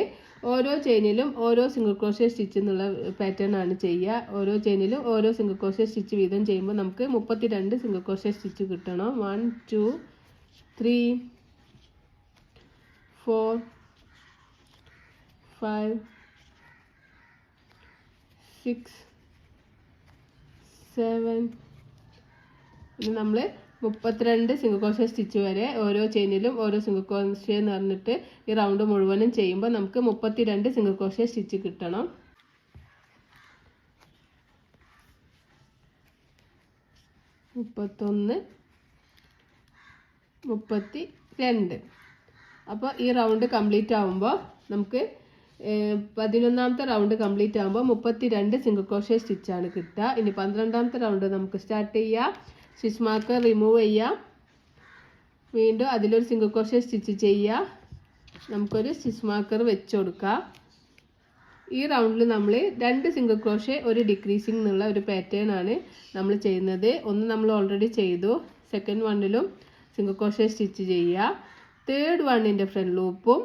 Speaker 1: ഓരോ ചെയിനിലും ഓരോ സിംഗിൾ ക്രോഷേ സ്റ്റിച്ച് എന്നുള്ള പാറ്റേൺ ആണ് ചെയ്യുക. ഓരോ ചെയിനിലും ഓരോ സിംഗിൾ ക്രോഷേ സ്റ്റിച്ച് വീതം ചെയ്യുമ്പോൾ നമുക്ക് 32 സിംഗിൾ ക്രോഷേ സ്റ്റിച്ച് കിട്ടണം. 1 2 3 4 5 6 7 ഇനി നമ്മൾ 32 സിംഗിൾ ക്രോഷേ സ്റ്റിച്ച് വരെ ഓരോ ചെയിനിലും ഓരോ സിംഗിൾ ക്രോഷേ എന്ന് പറഞ്ഞിട്ട് ഈ റൗണ്ട് മുഴുവനും ചെയ്യുമ്പോൾ നമുക്ക് 32 സിംഗിൾ ക്രോഷേ സ്റ്റിച്ച് കിട്ടണം. 31 32. അപ്പോൾ ഈ റൗണ്ട് കംപ്ലീറ്റ് ആകുമ്പോൾ നമുക്ക് 11ാമത്തെ റൗണ്ട് കംപ്ലീറ്റ് ആകുമ്പോൾ 32 സിംഗിൾ ക്രോഷേ സ്റ്റിച്ചാണ് കിട്ടുക. ഇനി 12ാമത്തെ റൗണ്ട് നമുക്ക് സ്റ്റാർട്ട് ചെയ്യാം. സ്റ്റിച്ച് മാർക്കർ റിമൂവ് ചെയ്യുക. വീണ്ടും അതിലൊരു സിംഗിൾ ക്രോഷേ സ്റ്റിച്ച് ചെയ്യുക. നമുക്കൊരു സ്റ്റിച്ച് മാർക്കർ വെച്ച് കൊടുക്കുക. ഈ റൗണ്ടിൽ നമ്മൾ 2 സിംഗിൾ ക്രോഷേ ഒരു ഡിക്രീസിങ് എന്നുള്ള ഒരു പാറ്റേൺ ആണ് നമ്മൾ ചെയ്യുന്നത്. ഒന്ന് നമ്മൾ ഓൾറെഡി ചെയ്തു. സെക്കൻഡ് വണ്ണിലും സിംഗിൾ ക്രോഷേ സ്റ്റിച്ച് ചെയ്യുക. 3rd വണ്ണിൻ്റെ ഫ്രണ്ട് ലൂപ്പും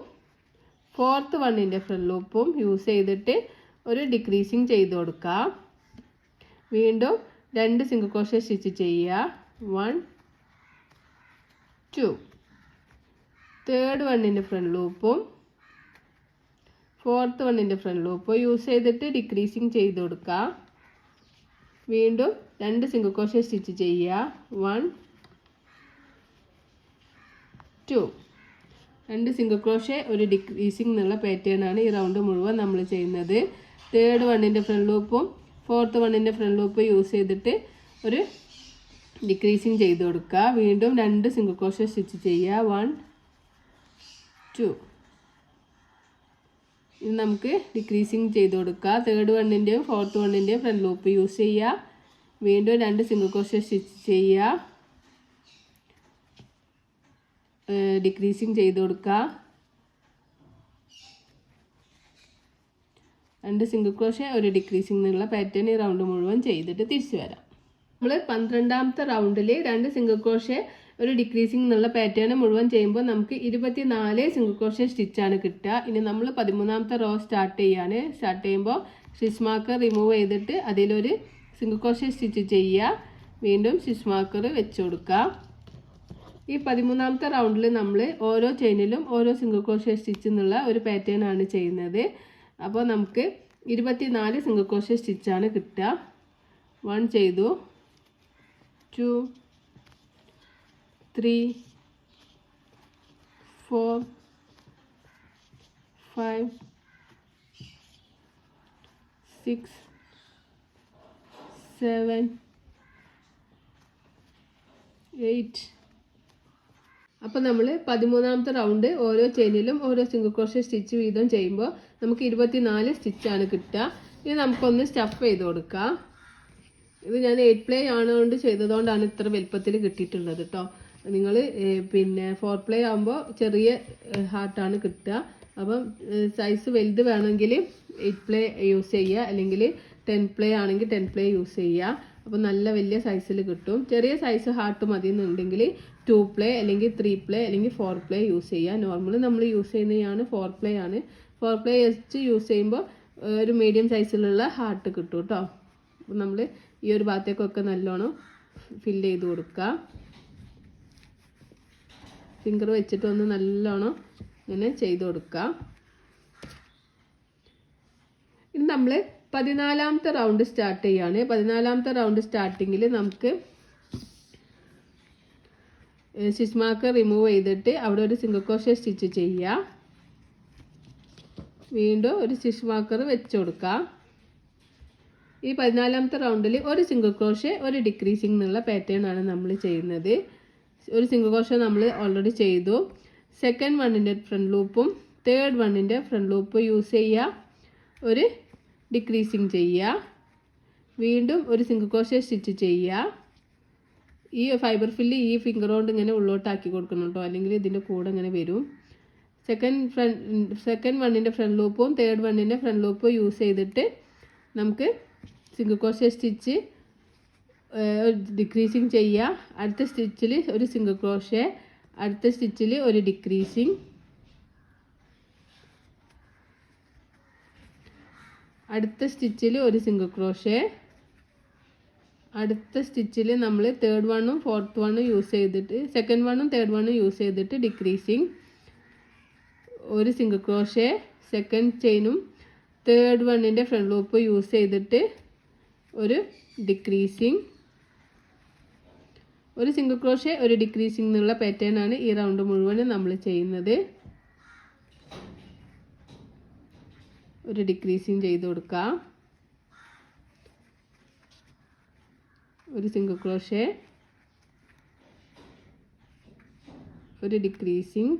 Speaker 1: 4th വണ്ണിൻ്റെ ഫ്രണ്ട് ലൂപ്പും യൂസ് ചെയ്തിട്ട് ഒരു ഡിക്രീസിങ് ചെയ്ത് കൊടുക്കുക. വീണ്ടും 2 സിംഗിൾ ക്രോഷേ സ്റ്റിച്ച് ചെയ്യുക. 1 2 3rd വണ്ണിൻ്റെ ഫ്രണ്ട് ലൂപ്പും 4th വണ്ണിൻ്റെ ഫ്രണ്ട് ലൂപ്പും യൂസ് ചെയ്തിട്ട് ഡിക്രീസിങ് ചെയ്ത് കൊടുക്കുക. വീണ്ടും 2 സിംഗിൾ ക്രോഷേ സ്റ്റിച്ച് ചെയ്യുക. 1 2 2 സിംഗിൾ ക്രോഷേ ഒരു ഡിക്രീസിങ് എന്നുള്ള പാറ്റേൺ ആണ് ഈ റൗണ്ട് മുഴുവൻ നമ്മൾ ചെയ്യുന്നത്. 3rd വണ്ണിൻ്റെ ഫ്രണ്ട് ലൂപ്പും ഫോർത്ത് വണ്ണിൻ്റെ ഫ്രണ്ട് ലൂപ്പ് യൂസ് ചെയ്തിട്ട് ഒരു ഡിക്രീസിങ് ചെയ്ത് കൊടുക്കുക. വീണ്ടും 2 സിംഗിൾ ക്രോഷേ സ്റ്റിച്ച് ചെയ്യുക. 1 2. ഇത് നമുക്ക് ഡിക്രീസിങ് ചെയ്ത് കൊടുക്കുക. തേർഡ് വണ്ണിൻ്റെയും ഫോർത്ത് വണ്ണിൻ്റെയും ഫ്രണ്ട് ലൂപ്പ് യൂസ് ചെയ്യുക. വീണ്ടും 2 സിംഗിൾ ക്രോഷേ സ്റ്റിച്ച് ചെയ്യുക. ഡിക്രീസിങ് ചെയ്ത് കൊടുക്കുക. 2 സിംഗിൾ ക്രോഷേ ഒരു ഡിക്രീസിങ് എന്നുള്ള പാറ്റേൺ ഈ റൗണ്ട് മുഴുവൻ ചെയ്തിട്ട് തിരിച്ചു വരാം. നമ്മൾ 12ാമത്തെ റൗണ്ടിൽ 2 സിംഗിൾ ക്രോഷേ ഒരു ഡിക്രീസിങ് എന്നുള്ള പാറ്റേൺ മുഴുവൻ ചെയ്യുമ്പോൾ നമുക്ക് 24 സിംഗിൾ ക്രോഷേ സ്റ്റിച്ചാണ് കിട്ടുക. ഇനി നമ്മൾ 13ാമത്തെ റോ സ്റ്റാർട്ട് ചെയ്യുമ്പോൾ സ്റ്റിച്ച് മാർക്കർ റിമൂവ് ചെയ്തിട്ട് അതിലൊരു സിംഗിൾ ക്രോഷേ സ്റ്റിച്ച് ചെയ്യുക. വീണ്ടും സ്റ്റിച്ച് മാർക്കർ വെച്ച് കൊടുക്കുക. ഈ 13ാമത്തെ റൗണ്ടിൽ നമ്മൾ ഓരോ ചെയിനിലും ഓരോ സിംഗിൾ ക്രോഷേ സ്റ്റിച്ച് എന്നുള്ള ഒരു പാറ്റേൺ ആണ് ചെയ്യുന്നത്. അപ്പോൾ നമുക്ക് 24 സിംഗിൾ ക്രോഷേ സ്റ്റിച്ചാണ് കിട്ടുക. 1 ചെയ്തു, 2 3 4 5 6 7 8. അപ്പോൾ നമ്മൾ 13ാമത്തെ റൗണ്ട് ഓരോ ചെയിനിലും ഓരോ സിംഗിൾ ക്രോഷേ സ്റ്റിച്ച് വീതം ചെയ്യുമ്പോൾ നമുക്ക് 24 സ്റ്റിച്ചാണ് കിട്ടുക. ഇനി നമുക്കൊന്ന് സ്റ്റഫ് ചെയ്ത് കൊടുക്കാം. ഇത് ഞാൻ 8 പ്ലേ ആണുകൊണ്ട് ചെയ്തതുകൊണ്ടാണ് ഇത്ര വലുപ്പത്തിൽ കിട്ടിയിട്ടുള്ളത് കേട്ടോ. നിങ്ങൾ പിന്നെ 4 പ്ലേ ആകുമ്പോൾ ചെറിയ ഹാർട്ടാണ് കിട്ടുക. അപ്പം സൈസ് വലുത് വേണമെങ്കിൽ 8 പ്ലേ യൂസ് ചെയ്യുക, അല്ലെങ്കിൽ 10 പ്ലേ ആണെങ്കിൽ 10 പ്ലേ യൂസ് ചെയ്യുക. അപ്പോൾ നല്ല വലിയ സൈസിൽ കിട്ടും. ചെറിയ സൈസ് ഹാർട്ട് മതി എന്നുണ്ടെങ്കിൽ 2 പ്ലേ അല്ലെങ്കിൽ 3 പ്ലേ അല്ലെങ്കിൽ 4 പ്ലേ യൂസ് ചെയ്യുക. നോർമലി നമ്മൾ യൂസ് ചെയ്യുന്നതാണ് 4 പ്ലേ ആണ്. 4 പ്ലേ വെച്ച് യൂസ് ചെയ്യുമ്പോൾ ഒരു മീഡിയം സൈസിലുള്ള ഹാർട്ട് കിട്ടും കേട്ടോ. അപ്പോൾ നമ്മൾ ഈ ഒരു ഭാഗത്തേക്കൊക്കെ നല്ലോണം ഫില്ല് ചെയ്ത് കൊടുക്കുക. ഫിംഗർ വെച്ചിട്ട് ഒന്ന് നല്ലോണം ഇങ്ങനെ ചെയ്ത് കൊടുക്കുക. ഇനി നമ്മൾ 14ാമത്തെ റൗണ്ട് സ്റ്റാർട്ട് ചെയ്യുകയാണ്. 14ാമത്തെ റൗണ്ട് സ്റ്റാർട്ടിങ്ങിൽ നമുക്ക് സ്റ്റിച്ച് മാർക്കർ റിമൂവ് ചെയ്തിട്ട് അവിടെ ഒരു സിംഗിൾ ക്രോഷേ സ്റ്റിച്ച് ചെയ്യുക. വീണ്ടും ഒരു സ്റ്റിച്ച് മാർക്കർ വെച്ച് കൊടുക്കുക. ഈ 14ാമത്തെ റൗണ്ടിൽ ഒരു സിംഗിൾ ക്രോഷേ ഒരു ഡിക്രീസിങ് എന്നുള്ള പാറ്റേൺ ആണ് നമ്മൾ ചെയ്യുന്നത്. ഒരു സിംഗിൾ ക്രോഷേ നമ്മൾ ഓൾറെഡി ചെയ്തു. സെക്കൻഡ് വണ്ണിൻ്റെ ഫ്രണ്ട് ലൂപ്പും തേർഡ് വണ്ണിൻ്റെ ഫ്രണ്ട് ലൂപ്പ് യൂസ് ചെയ്യുക. ഒരു ഡിക്രീസിങ് ചെയ്യുക. വീണ്ടും ഒരു സിംഗിൾ ക്രോഷേ സ്റ്റിച്ച് ചെയ്യുക. ഈ ഫൈബർ ഫില്ല് ഈ ഫിംഗർ കൊണ്ട് ഇങ്ങനെ ഉള്ളോട്ടാക്കി കൊടുക്കണം കേട്ടോ, അല്ലെങ്കിൽ ഇതിൻ്റെ കൂടെ ഇങ്ങനെ വരും. സെക്കൻഡ് വണ്ണിൻ്റെ ഫ്രണ്ട് ലൂപ്പും തേർഡ് വണ്ണിൻ്റെ ഫ്രണ്ട് ലൂപ്പും യൂസ് ചെയ്തിട്ട് നമുക്ക് സിംഗിൾ ക്രോഷേ സ്റ്റിച്ച് ഡിക്രീസിങ് ചെയ്യുക. അടുത്ത സ്റ്റിച്ചിൽ ഒരു സിംഗിൾ ക്രോഷേ, അടുത്ത സ്റ്റിച്ചിൽ ഒരു ഡിക്രീസിങ്, അടുത്ത സ്റ്റിച്ചിൽ ഒരു സിംഗിൾ ക്രോഷേ, അടുത്ത സ്റ്റിച്ചിൽ നമ്മൾ തേർഡ് വണ്ണും ഫോർത്ത് വണ്ണും യൂസ് ചെയ്തിട്ട് സെക്കൻഡ് വണ്ണും തേർഡ് വണ്ണും യൂസ് ചെയ്തിട്ട് ഡിക്രീസിങ്, ഒരു സിംഗിൾ ക്രോഷേ, സെക്കൻഡ് ചെയിനും തേർഡ് വണ്ണിൻ്റെ ഫ്രണ്ട് ലൂപ്പ് യൂസ് ചെയ്തിട്ട് ഒരു ഡിക്രീസിങ്, ഒരു സിംഗിൾ ക്രോഷേ ഒരു ഡിക്രീസിങ് എന്നുള്ള പാറ്റേൺ ആണ് ഈ റൗണ്ട് മുഴുവനും നമ്മൾ ചെയ്യുന്നത്. ഒരു ഡിക്രീസിങ് ചെയ്ത് കൊടുക്കുക. ഒരു സിംഗിൾ ക്രോഷേ, ഒരു ഡിക്രീസിങ്,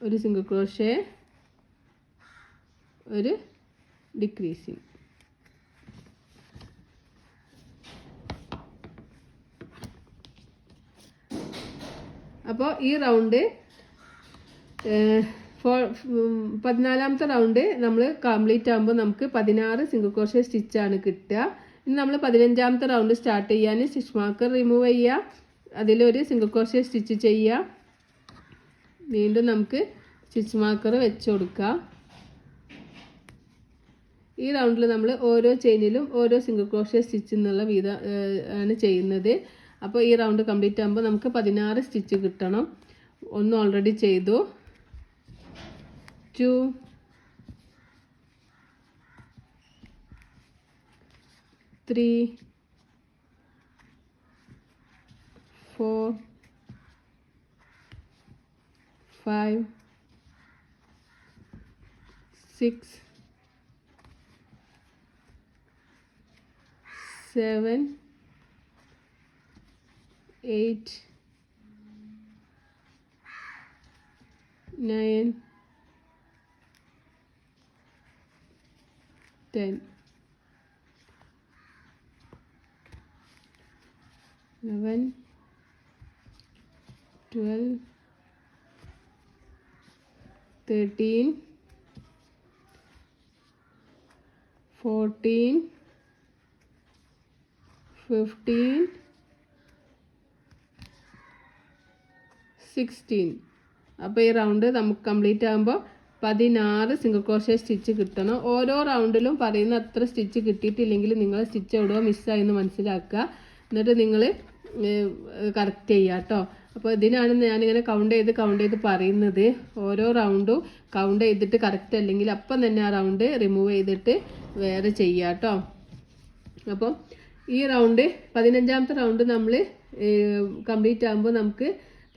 Speaker 1: ഒരു സിംഗിൾ ക്രോഷേ, ഒരു ഡിക്രീസിങ്. അപ്പോൾ ഈ റൗണ്ട് 14ാമത്തെ റൗണ്ട് നമ്മൾ കംപ്ലീറ്റ് ആകുമ്പോൾ നമുക്ക് 16 സിംഗിൾ ക്രോഷേ സ്റ്റിച്ചാണ് കിട്ടുക. ഇനി നമ്മൾ 15ാമത്തെ റൗണ്ട് സ്റ്റാർട്ട് ചെയ്യാൻ സ്റ്റിച്ച് മാർക്കർ റിമൂവ് ചെയ്യുക, അതിലൊരു സിംഗിൾ ക്രോഷേ സ്റ്റിച്ച് ചെയ്യുക. വീണ്ടും നമുക്ക് സ്റ്റിച്ച് മാർക്കർ വെച്ച് കൊടുക്കുക. ഈ റൗണ്ടിൽ നമ്മൾ ഓരോ ചെയിനിലും ഓരോ സിംഗിൾ ക്രോഷേ സ്റ്റിച്ച് എന്നുള്ള വീതം ആണ് ചെയ്യുന്നത്. അപ്പോൾ ഈ റൗണ്ട് കംപ്ലീറ്റ് ആകുമ്പോൾ നമുക്ക് 16 സ്റ്റിച്ച് കിട്ടണം. ഒന്ന് ഓൾറെഡി ചെയ്തു. 2 3 4 5 6 7 8 9 10 11 12 13 14 15 16. അപ്പോൾ ഈ റൗണ്ട് നമുക്ക് കംപ്ലീറ്റ് ആകുമ്പോൾ 16 സിംഗിൾ ക്രോഷേ സ്റ്റിച്ച് കിട്ടണം. ഓരോ റൗണ്ടിലും പറയുന്ന അത്ര സ്റ്റിച്ച് കിട്ടിയിട്ടില്ലെങ്കിൽ നിങ്ങൾ സ്റ്റിച്ച് എവിടെയോ മിസ്സായെന്ന് മനസ്സിലാക്കുക. എന്നിട്ട് നിങ്ങൾ കറക്റ്റ് ചെയ്യുക കേട്ടോ. അപ്പോൾ ഇതിനാണ് ഞാനിങ്ങനെ കൗണ്ട് ചെയ്ത് പറയുന്നത്. ഓരോ റൗണ്ടും കൗണ്ട് ചെയ്തിട്ട് കറക്റ്റ് അല്ലെങ്കിൽ അപ്പം തന്നെ ആ റൗണ്ട് റിമൂവ് ചെയ്തിട്ട് വേറെ ചെയ്യുക കേട്ടോ. അപ്പം ഈ റൗണ്ട് 15ാമത്തെ റൗണ്ട് നമ്മൾ കംപ്ലീറ്റ് ആകുമ്പോൾ നമുക്ക്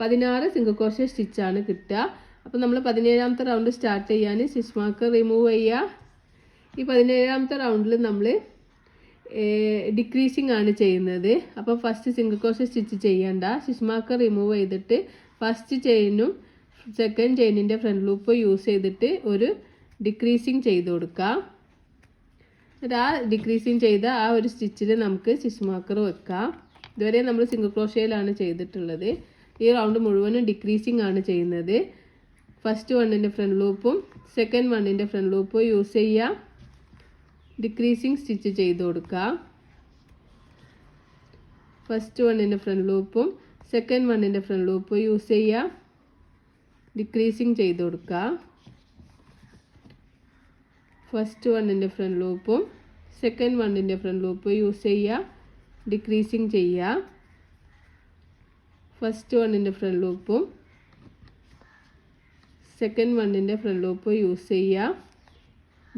Speaker 1: 16 സിംഗിൾ ക്രോഷേ സ്റ്റിച്ചാണ് കിട്ടുക. അപ്പോൾ നമ്മൾ 17ാമത്തെ റൗണ്ട് സ്റ്റാർട്ട് ചെയ്യാൻ സ്റ്റിച്ച് മാർക്ക് റിമൂവ് ചെയ്യുക. ഈ 17ാമത്തെ റൗണ്ടിൽ നമ്മൾ ഡിക്രീസിങ് ആണ് ചെയ്യുന്നത്. അപ്പോൾ ഫസ്റ്റ് സിംഗിൾ ക്രോഷേ സ്റ്റിച്ച് ചെയ്യേണ്ട, സ്റ്റിച്ച് മാർക്ക് റിമൂവ് ചെയ്തിട്ട് ഫസ്റ്റ് ചെയിനും സെക്കൻഡ് ചെയിനിൻ്റെ ഫ്രണ്ട് ലൂപ്പ് യൂസ് ചെയ്തിട്ട് ഒരു ഡിക്രീസിങ് ചെയ്ത് കൊടുക്കുക. എന്നിട്ട് ആ ഡിക്രീസിങ് ചെയ്ത ആ ഒരു സ്റ്റിച്ചിൽ നമുക്ക് സ്റ്റിച്ച് മാർക്കർ വെക്കാം. ഇതുവരെ നമ്മൾ സിംഗിൾ ക്രോഷേയിലാണ് ചെയ്തിട്ടുള്ളത്. ഈ റൗണ്ട് മുഴുവനും ഡിക്രീസിങ് ആണ് ചെയ്യുന്നത്. ഫസ്റ്റ് വണ്ണിൻ്റെ ഫ്രണ്ട് ലൂപ്പും സെക്കൻഡ് വണ്ണിൻ്റെ ഫ്രണ്ട് ലൂപ്പും യൂസ് ചെയ്യുക, ഡിക്രീസിങ് സ്റ്റിച്ച് ചെയ്ത് കൊടുക്കുക. ഫസ്റ്റ് വണ്ണിൻ്റെ ഫ്രണ്ട് ലൂപ്പും സെക്കൻഡ് വണ്ണിൻ്റെ ഫ്രണ്ട് ലൂപ്പും യൂസ് ചെയ്യുക, ഡിക്രീസിങ് ചെയ്ത് കൊടുക്കുക. ഫസ്റ്റ് വണ്ണിൻ്റെ ഫ്രണ്ട് ലൂപ്പും സെക്കൻഡ് വണ്ണിൻ്റെ ഫ്രണ്ട് ലൂപ്പും യൂസ് ചെയ്യുക, ഡിക്രീസിങ് ചെയ്യുക. ഫസ്റ്റ് വണ്ണിൻ്റെ ഫ്രണ്ട് ലൂപ്പും സെക്കൻഡ് വണ്ണിൻ്റെ ഫ്രണ്ട് ലൂപ്പും യൂസ് ചെയ്യുക,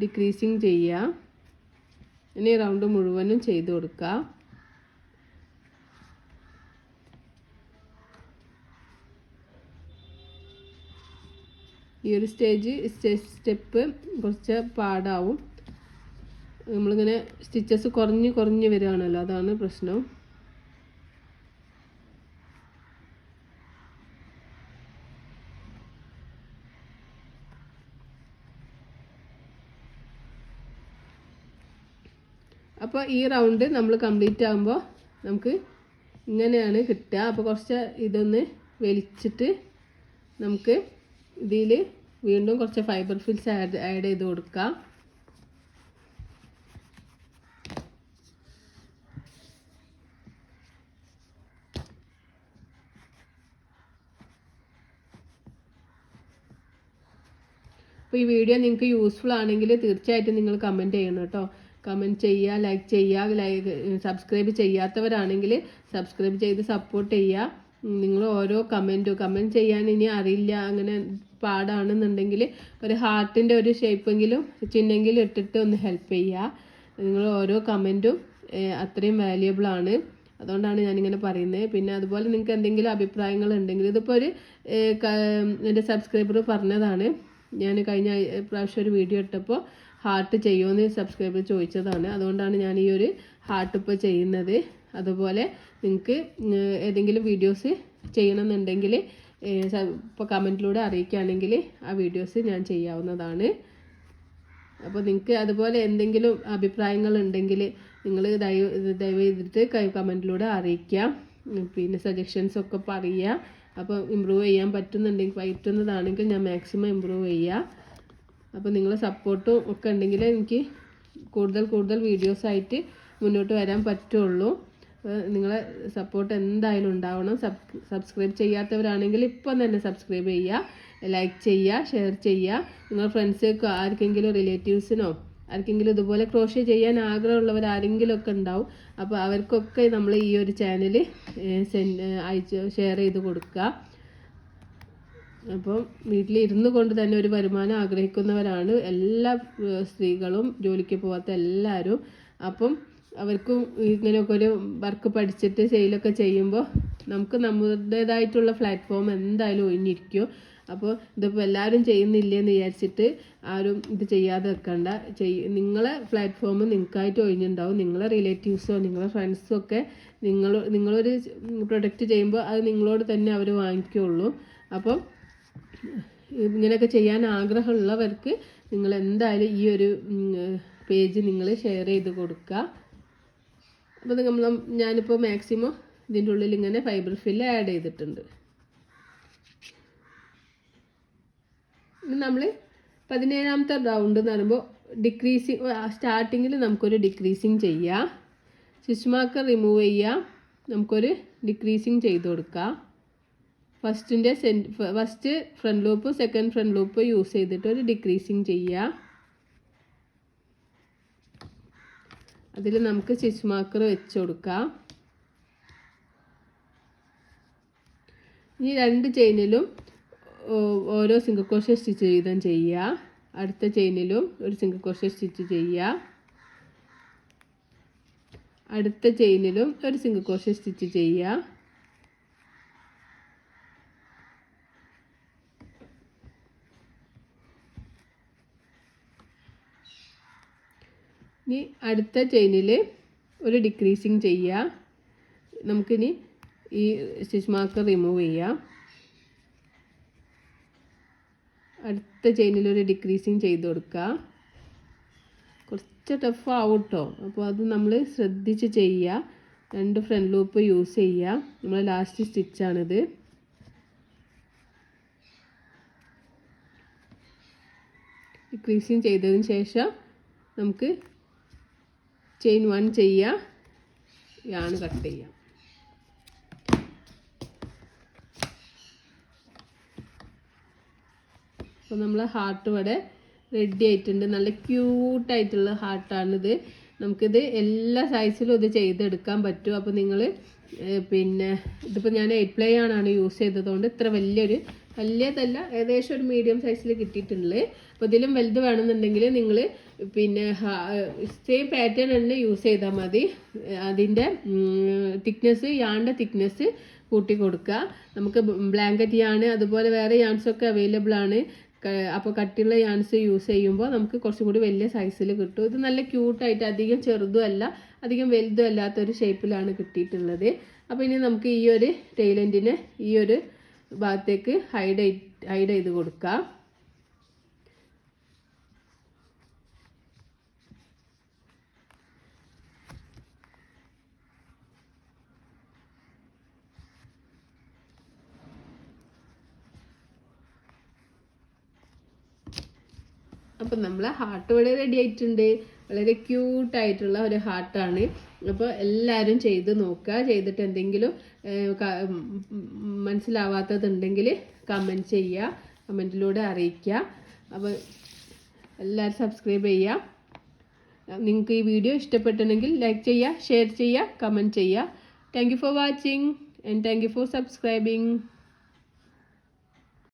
Speaker 1: ഡിക്രീസിങ് ചെയ്യുക. ഇനി റൗണ്ട് മുഴുവനും ചെയ്ത് കൊടുക്കുക. ഈ ഒരു സ്റ്റെപ്പ് കുറച്ച് പാടാവും. നമ്മളിങ്ങനെ സ്റ്റിച്ചസ് കുറഞ്ഞ് വരികയാണല്ലോ, അതാണ് പ്രശ്നം. അപ്പോൾ ഈ റൗണ്ട് നമ്മൾ കംപ്ലീറ്റ് ആകുമ്പോൾ നമുക്ക് ഇങ്ങനെയാണ് കിട്ടുക. അപ്പോൾ കുറച്ച് ഇതൊന്ന് വലിച്ചിട്ട് നമുക്ക് ഇതിൽ വീണ്ടും കുറച്ച് ഫൈബർ ഫിൽസ് ആഡ് ചെയ്ത് കൊടുക്കാം. അപ്പോൾ ഈ വീഡിയോ നിങ്ങൾക്ക് യൂസ്ഫുൾ ആണെങ്കിൽ തീർച്ചയായിട്ടും നിങ്ങൾ കമൻറ്റ് ചെയ്യണം കേട്ടോ. കമൻറ്റ് ചെയ്യുക, ലൈക്ക് ചെയ്യുക. സബ്സ്ക്രൈബ് ചെയ്യാത്തവരാണെങ്കിൽ സബ്സ്ക്രൈബ് ചെയ്ത് സപ്പോർട്ട് ചെയ്യുക. നിങ്ങൾ ഓരോ കമൻറ്റ് ചെയ്യാൻ ഇനി അറിയില്ല, അങ്ങനെ പാടാണെന്നുണ്ടെങ്കിൽ ഒരു ഹാർട്ടിൻ്റെ ഒരു ഷേപ്പെങ്കിലും ചിഹ്നെങ്കിലും ഇട്ടിട്ട് ഒന്ന് ഹെൽപ്പ് ചെയ്യുക. നിങ്ങൾ ഓരോ കമൻറ്റും അത്രയും വാല്യുബിൾ ആണ്. അതുകൊണ്ടാണ് ഞാനിങ്ങനെ പറയുന്നത്. പിന്നെ അതുപോലെ നിങ്ങൾക്ക് എന്തെങ്കിലും അഭിപ്രായങ്ങൾ ഉണ്ടെങ്കിൽ, ഇതിപ്പോൾ ഒരു എൻ്റെ സബ്സ്ക്രൈബർ പറഞ്ഞതാണ്, ഞാൻ കഴിഞ്ഞ പ്രാവശ്യം ഒരു വീഡിയോ ഇട്ടപ്പോൾ ഹാർട്ട് ചെയ്യുമെന്ന് സബ്സ്ക്രൈബർ ചോദിച്ചതാണ്. അതുകൊണ്ടാണ് ഞാൻ ഈ ഒരു ഹാർട്ട് ഇപ്പോൾ ചെയ്യുന്നത്. അതുപോലെ നിങ്ങൾക്ക് ഏതെങ്കിലും വീഡിയോസ് ചെയ്യണമെന്നുണ്ടെങ്കിൽ ഇപ്പോൾ കമൻറ്റിലൂടെ അറിയിക്കുകയാണെങ്കിൽ ആ വീഡിയോസ് ഞാൻ ചെയ്യാവുന്നതാണ്. അപ്പോൾ നിങ്ങൾക്ക് അതുപോലെ എന്തെങ്കിലും അഭിപ്രായങ്ങൾ ഉണ്ടെങ്കിൽ നിങ്ങൾ ദയവ് ചെയ്തിട്ട് കമൻറ്റിലൂടെ അറിയിക്കാം. പിന്നെ സജഷൻസൊക്കെ പറയുക. അപ്പോൾ ഇമ്പ്രൂവ് ചെയ്യാൻ പറ്റുന്നതാണെങ്കിൽ ഞാൻ മാക്സിമം ഇമ്പ്രൂവ് ചെയ്യുക. അപ്പോൾ നിങ്ങളെ സപ്പോർട്ടും ഒക്കെ ഉണ്ടെങ്കിൽ എനിക്ക് കൂടുതൽ വീഡിയോസായിട്ട് മുന്നോട്ട് വരാൻ പറ്റുള്ളൂ. നിങ്ങളെ സപ്പോർട്ട് എന്തായാലും ഉണ്ടാവണം. സബ്സ്ക്രൈബ് ചെയ്യാത്തവരാണെങ്കിൽ ഇപ്പം തന്നെ സബ്സ്ക്രൈബ് ചെയ്യുക, ലൈക്ക് ചെയ്യുക, ഷെയർ ചെയ്യുക. നിങ്ങൾ ഫ്രണ്ട്സൊക്കെ ആർക്കെങ്കിലും റിലേറ്റീവ്സിനോ ആർക്കെങ്കിലും ഇതുപോലെ ക്രോഷ്യ ചെയ്യാൻ ആഗ്രഹമുള്ളവർ ആരെങ്കിലും ഒക്കെ ഉണ്ടാവും. അപ്പോൾ അവർക്കൊക്കെ നമ്മൾ ഈ ഒരു ചാനൽ ഷെയർ ചെയ്ത് കൊടുക്കുക. അപ്പം വീട്ടിലിരുന്നു കൊണ്ട് തന്നെ ഒരു വരുമാനം ആഗ്രഹിക്കുന്നവരാണ് എല്ലാ സ്ത്രീകളും, ജോലിക്ക് പോകാത്ത എല്ലാവരും. അപ്പം അവർക്കും ഇങ്ങനെയൊക്കെ ഒരു വർക്ക് പഠിച്ചിട്ട് സെയിലൊക്കെ ചെയ്യുമ്പോൾ നമുക്ക് നമ്മുടേതായിട്ടുള്ള പ്ലാറ്റ്ഫോം എന്തായാലും ഒഴിഞ്ഞിരിക്കും. അപ്പോൾ ഇതിപ്പോൾ എല്ലാവരും ചെയ്യുന്നില്ലെന്ന് വിചാരിച്ചിട്ട് ആരും ഇത് ചെയ്യാതെ വെക്കണ്ട. നിങ്ങളെ പ്ലാറ്റ്ഫോം നിങ്ങൾക്കായിട്ട് ഒഴിഞ്ഞിട്ടുണ്ടാവും. നിങ്ങളെ റിലേറ്റീവ്സോ നിങ്ങളെ ഫ്രണ്ട്സോ ഒക്കെ നിങ്ങളൊരു പ്രൊഡക്റ്റ് ചെയ്യുമ്പോൾ അത് നിങ്ങളോട് തന്നെ അവർ വാങ്ങിക്കുകയുള്ളൂ. അപ്പം ഇങ്ങനെയൊക്കെ ചെയ്യാൻ ആഗ്രഹമുള്ളവർക്ക് നിങ്ങൾ എന്തായാലും ഈ ഒരു പേജ് നിങ്ങൾ ഷെയർ ചെയ്ത് കൊടുക്കുക. അപ്പോൾ ഞാനിപ്പോൾ മാക്സിമം ഇതിൻ്റെ ഉള്ളിൽ ഇങ്ങനെ ഫൈബർ ഫില്ല് ആഡ് ചെയ്തിട്ടുണ്ട്. നമ്മൾ 17ാമത്തെ റൗണ്ട് എന്ന് പറയുമ്പോൾ ഡിക്രീസിങ്, സ്റ്റാർട്ടിങ്ങിൽ നമുക്കൊരു ഡിക്രീസിങ് ചെയ്യാം. സ്റ്റിച്ച് മാർക്കർ റിമൂവ് ചെയ്യാം, നമുക്കൊരു ഡിക്രീസിങ് ചെയ്ത് കൊടുക്കാം. First front loop second front loop use ചെയ്തിട്ട് ഒരു ഡിക്രീസിങ് ചെയ്യുക. അതിൽ നമുക്ക് സ്റ്റിച്ച് മാർക്കർ വെച്ച് കൊടുക്കാം. ഇനി 2 ചെയിനിലും ഓരോ സിംഗിൾ ക്രോഷേ സ്റ്റിച്ച് വീതം ചെയ്യുക. അടുത്ത ചെയിനിലും ഒരു സിംഗിൾ ക്രോഷേ സ്റ്റിച്ച് ചെയ്യുക. അടുത്ത ചെയിനിലും ഒരു സിംഗിൾ ക്രോഷേ സ്റ്റിച്ച് ചെയ്യുക. ഇനി അടുത്ത ചെയിനിൽ ഒരു ഡിക്രീസിങ് ചെയ്യുക. നമുക്കിനി ഈ സ്റ്റിച്ച് മാർക്കർ റിമൂവ് ചെയ്യാം. അടുത്ത ചെയിനിൽ ഒരു ഡിക്രീസിങ് ചെയ്ത് കൊടുക്കുക. കുറച്ച് ടഫ് ആവും കേട്ടോ, അപ്പോൾ അത് നമ്മൾ ശ്രദ്ധിച്ച് ചെയ്യുക. 2 ഫ്രണ്ട് ലൂപ്പ് യൂസ് ചെയ്യുക. നമ്മൾ ലാസ്റ്റ് സ്റ്റിച്ചാണിത്. ഡിക്രീസിങ് ചെയ്തതിന് ശേഷം നമുക്ക് ചെയിൻ 1 ചെയ്യുക, യാൺ കട്ട് ചെയ്യാം. അപ്പോൾ നമ്മൾ ഹാർട്ട് ഇവിടെ റെഡി ആയിട്ടുണ്ട്. നല്ല ക്യൂട്ടായിട്ടുള്ള ഹാർട്ടാണിത്. നമുക്കിത് എല്ലാ സൈസിലും ഇത് ചെയ്തെടുക്കാൻ പറ്റും. അപ്പോൾ നിങ്ങൾ പിന്നെ ഇതിപ്പോൾ ഞാൻ 8 പ്ലേ ആണ് യൂസ് ചെയ്തതുകൊണ്ട് ഇത്ര വലിയതല്ല, ഏകദേശം ഒരു മീഡിയം സൈസിൽ കിട്ടിയിട്ടുള്ളത്. അപ്പോൾ ഇതിലും വലുത് വേണമെന്നുണ്ടെങ്കിൽ നിങ്ങൾ പിന്നെ സെയിം പാറ്റേൺ തന്നെ യൂസ് ചെയ്താൽ മതി. അതിൻ്റെ തിക്നെസ്, യാണിൻ്റെ തിക്നെസ് കൂട്ടി കൊടുക്കുക. നമുക്ക് ബ്ലാങ്കറ്റ് യാൺ അതുപോലെ വേറെ യാൺസൊക്കെ അവൈലബിൾ ആണ്. അപ്പോൾ കട്ടിയുള്ള യാൺസ് യൂസ് ചെയ്യുമ്പോൾ നമുക്ക് കുറച്ചും കൂടി വലിയ സൈസിൽ കിട്ടും. ഇത് നല്ല ക്യൂട്ടായിട്ട്, അധികം ചെറുതും അല്ല അധികം വലുതും അല്ലാത്തൊരു ഷേപ്പിലാണ് കിട്ടിയിട്ടുള്ളത്. അപ്പോൾ ഇനി നമുക്ക് ഈ ഒരു ടൈലൻറ്റിനെ ഈ ഒരു ഭാഗത്തേക്ക് ഹൈഡ് ചെയ്ത് കൊടുക്കാം. അപ്പം നമ്മളെ ഹാർട്ട് ഇവിടെ റെഡി ആയിട്ടുണ്ട്. വളരെ ക്യൂട്ടായിട്ടുള്ള ഒരു ഹാർട്ടാണ്. അപ്പോൾ എല്ലാവരും ചെയ്ത് നോക്കുക. ചെയ്തിട്ട് എന്തെങ്കിലും മനസ്സിലാവാത്തതുണ്ടെങ്കിൽ കമൻറ്റ് ചെയ്യുക, കമൻറ്റിലൂടെ അറിയിക്കുക. അപ്പോൾ എല്ലാവരും സബ്സ്ക്രൈബ് ചെയ്യുക. നിങ്ങൾക്ക് ഈ വീഡിയോ ഇഷ്ടപ്പെട്ടിട്ടുണ്ടെങ്കിൽ ലൈക്ക് ചെയ്യുക, ഷെയർ ചെയ്യുക, കമൻറ്റ് ചെയ്യുക. Thank you for watching and thank you for subscribing.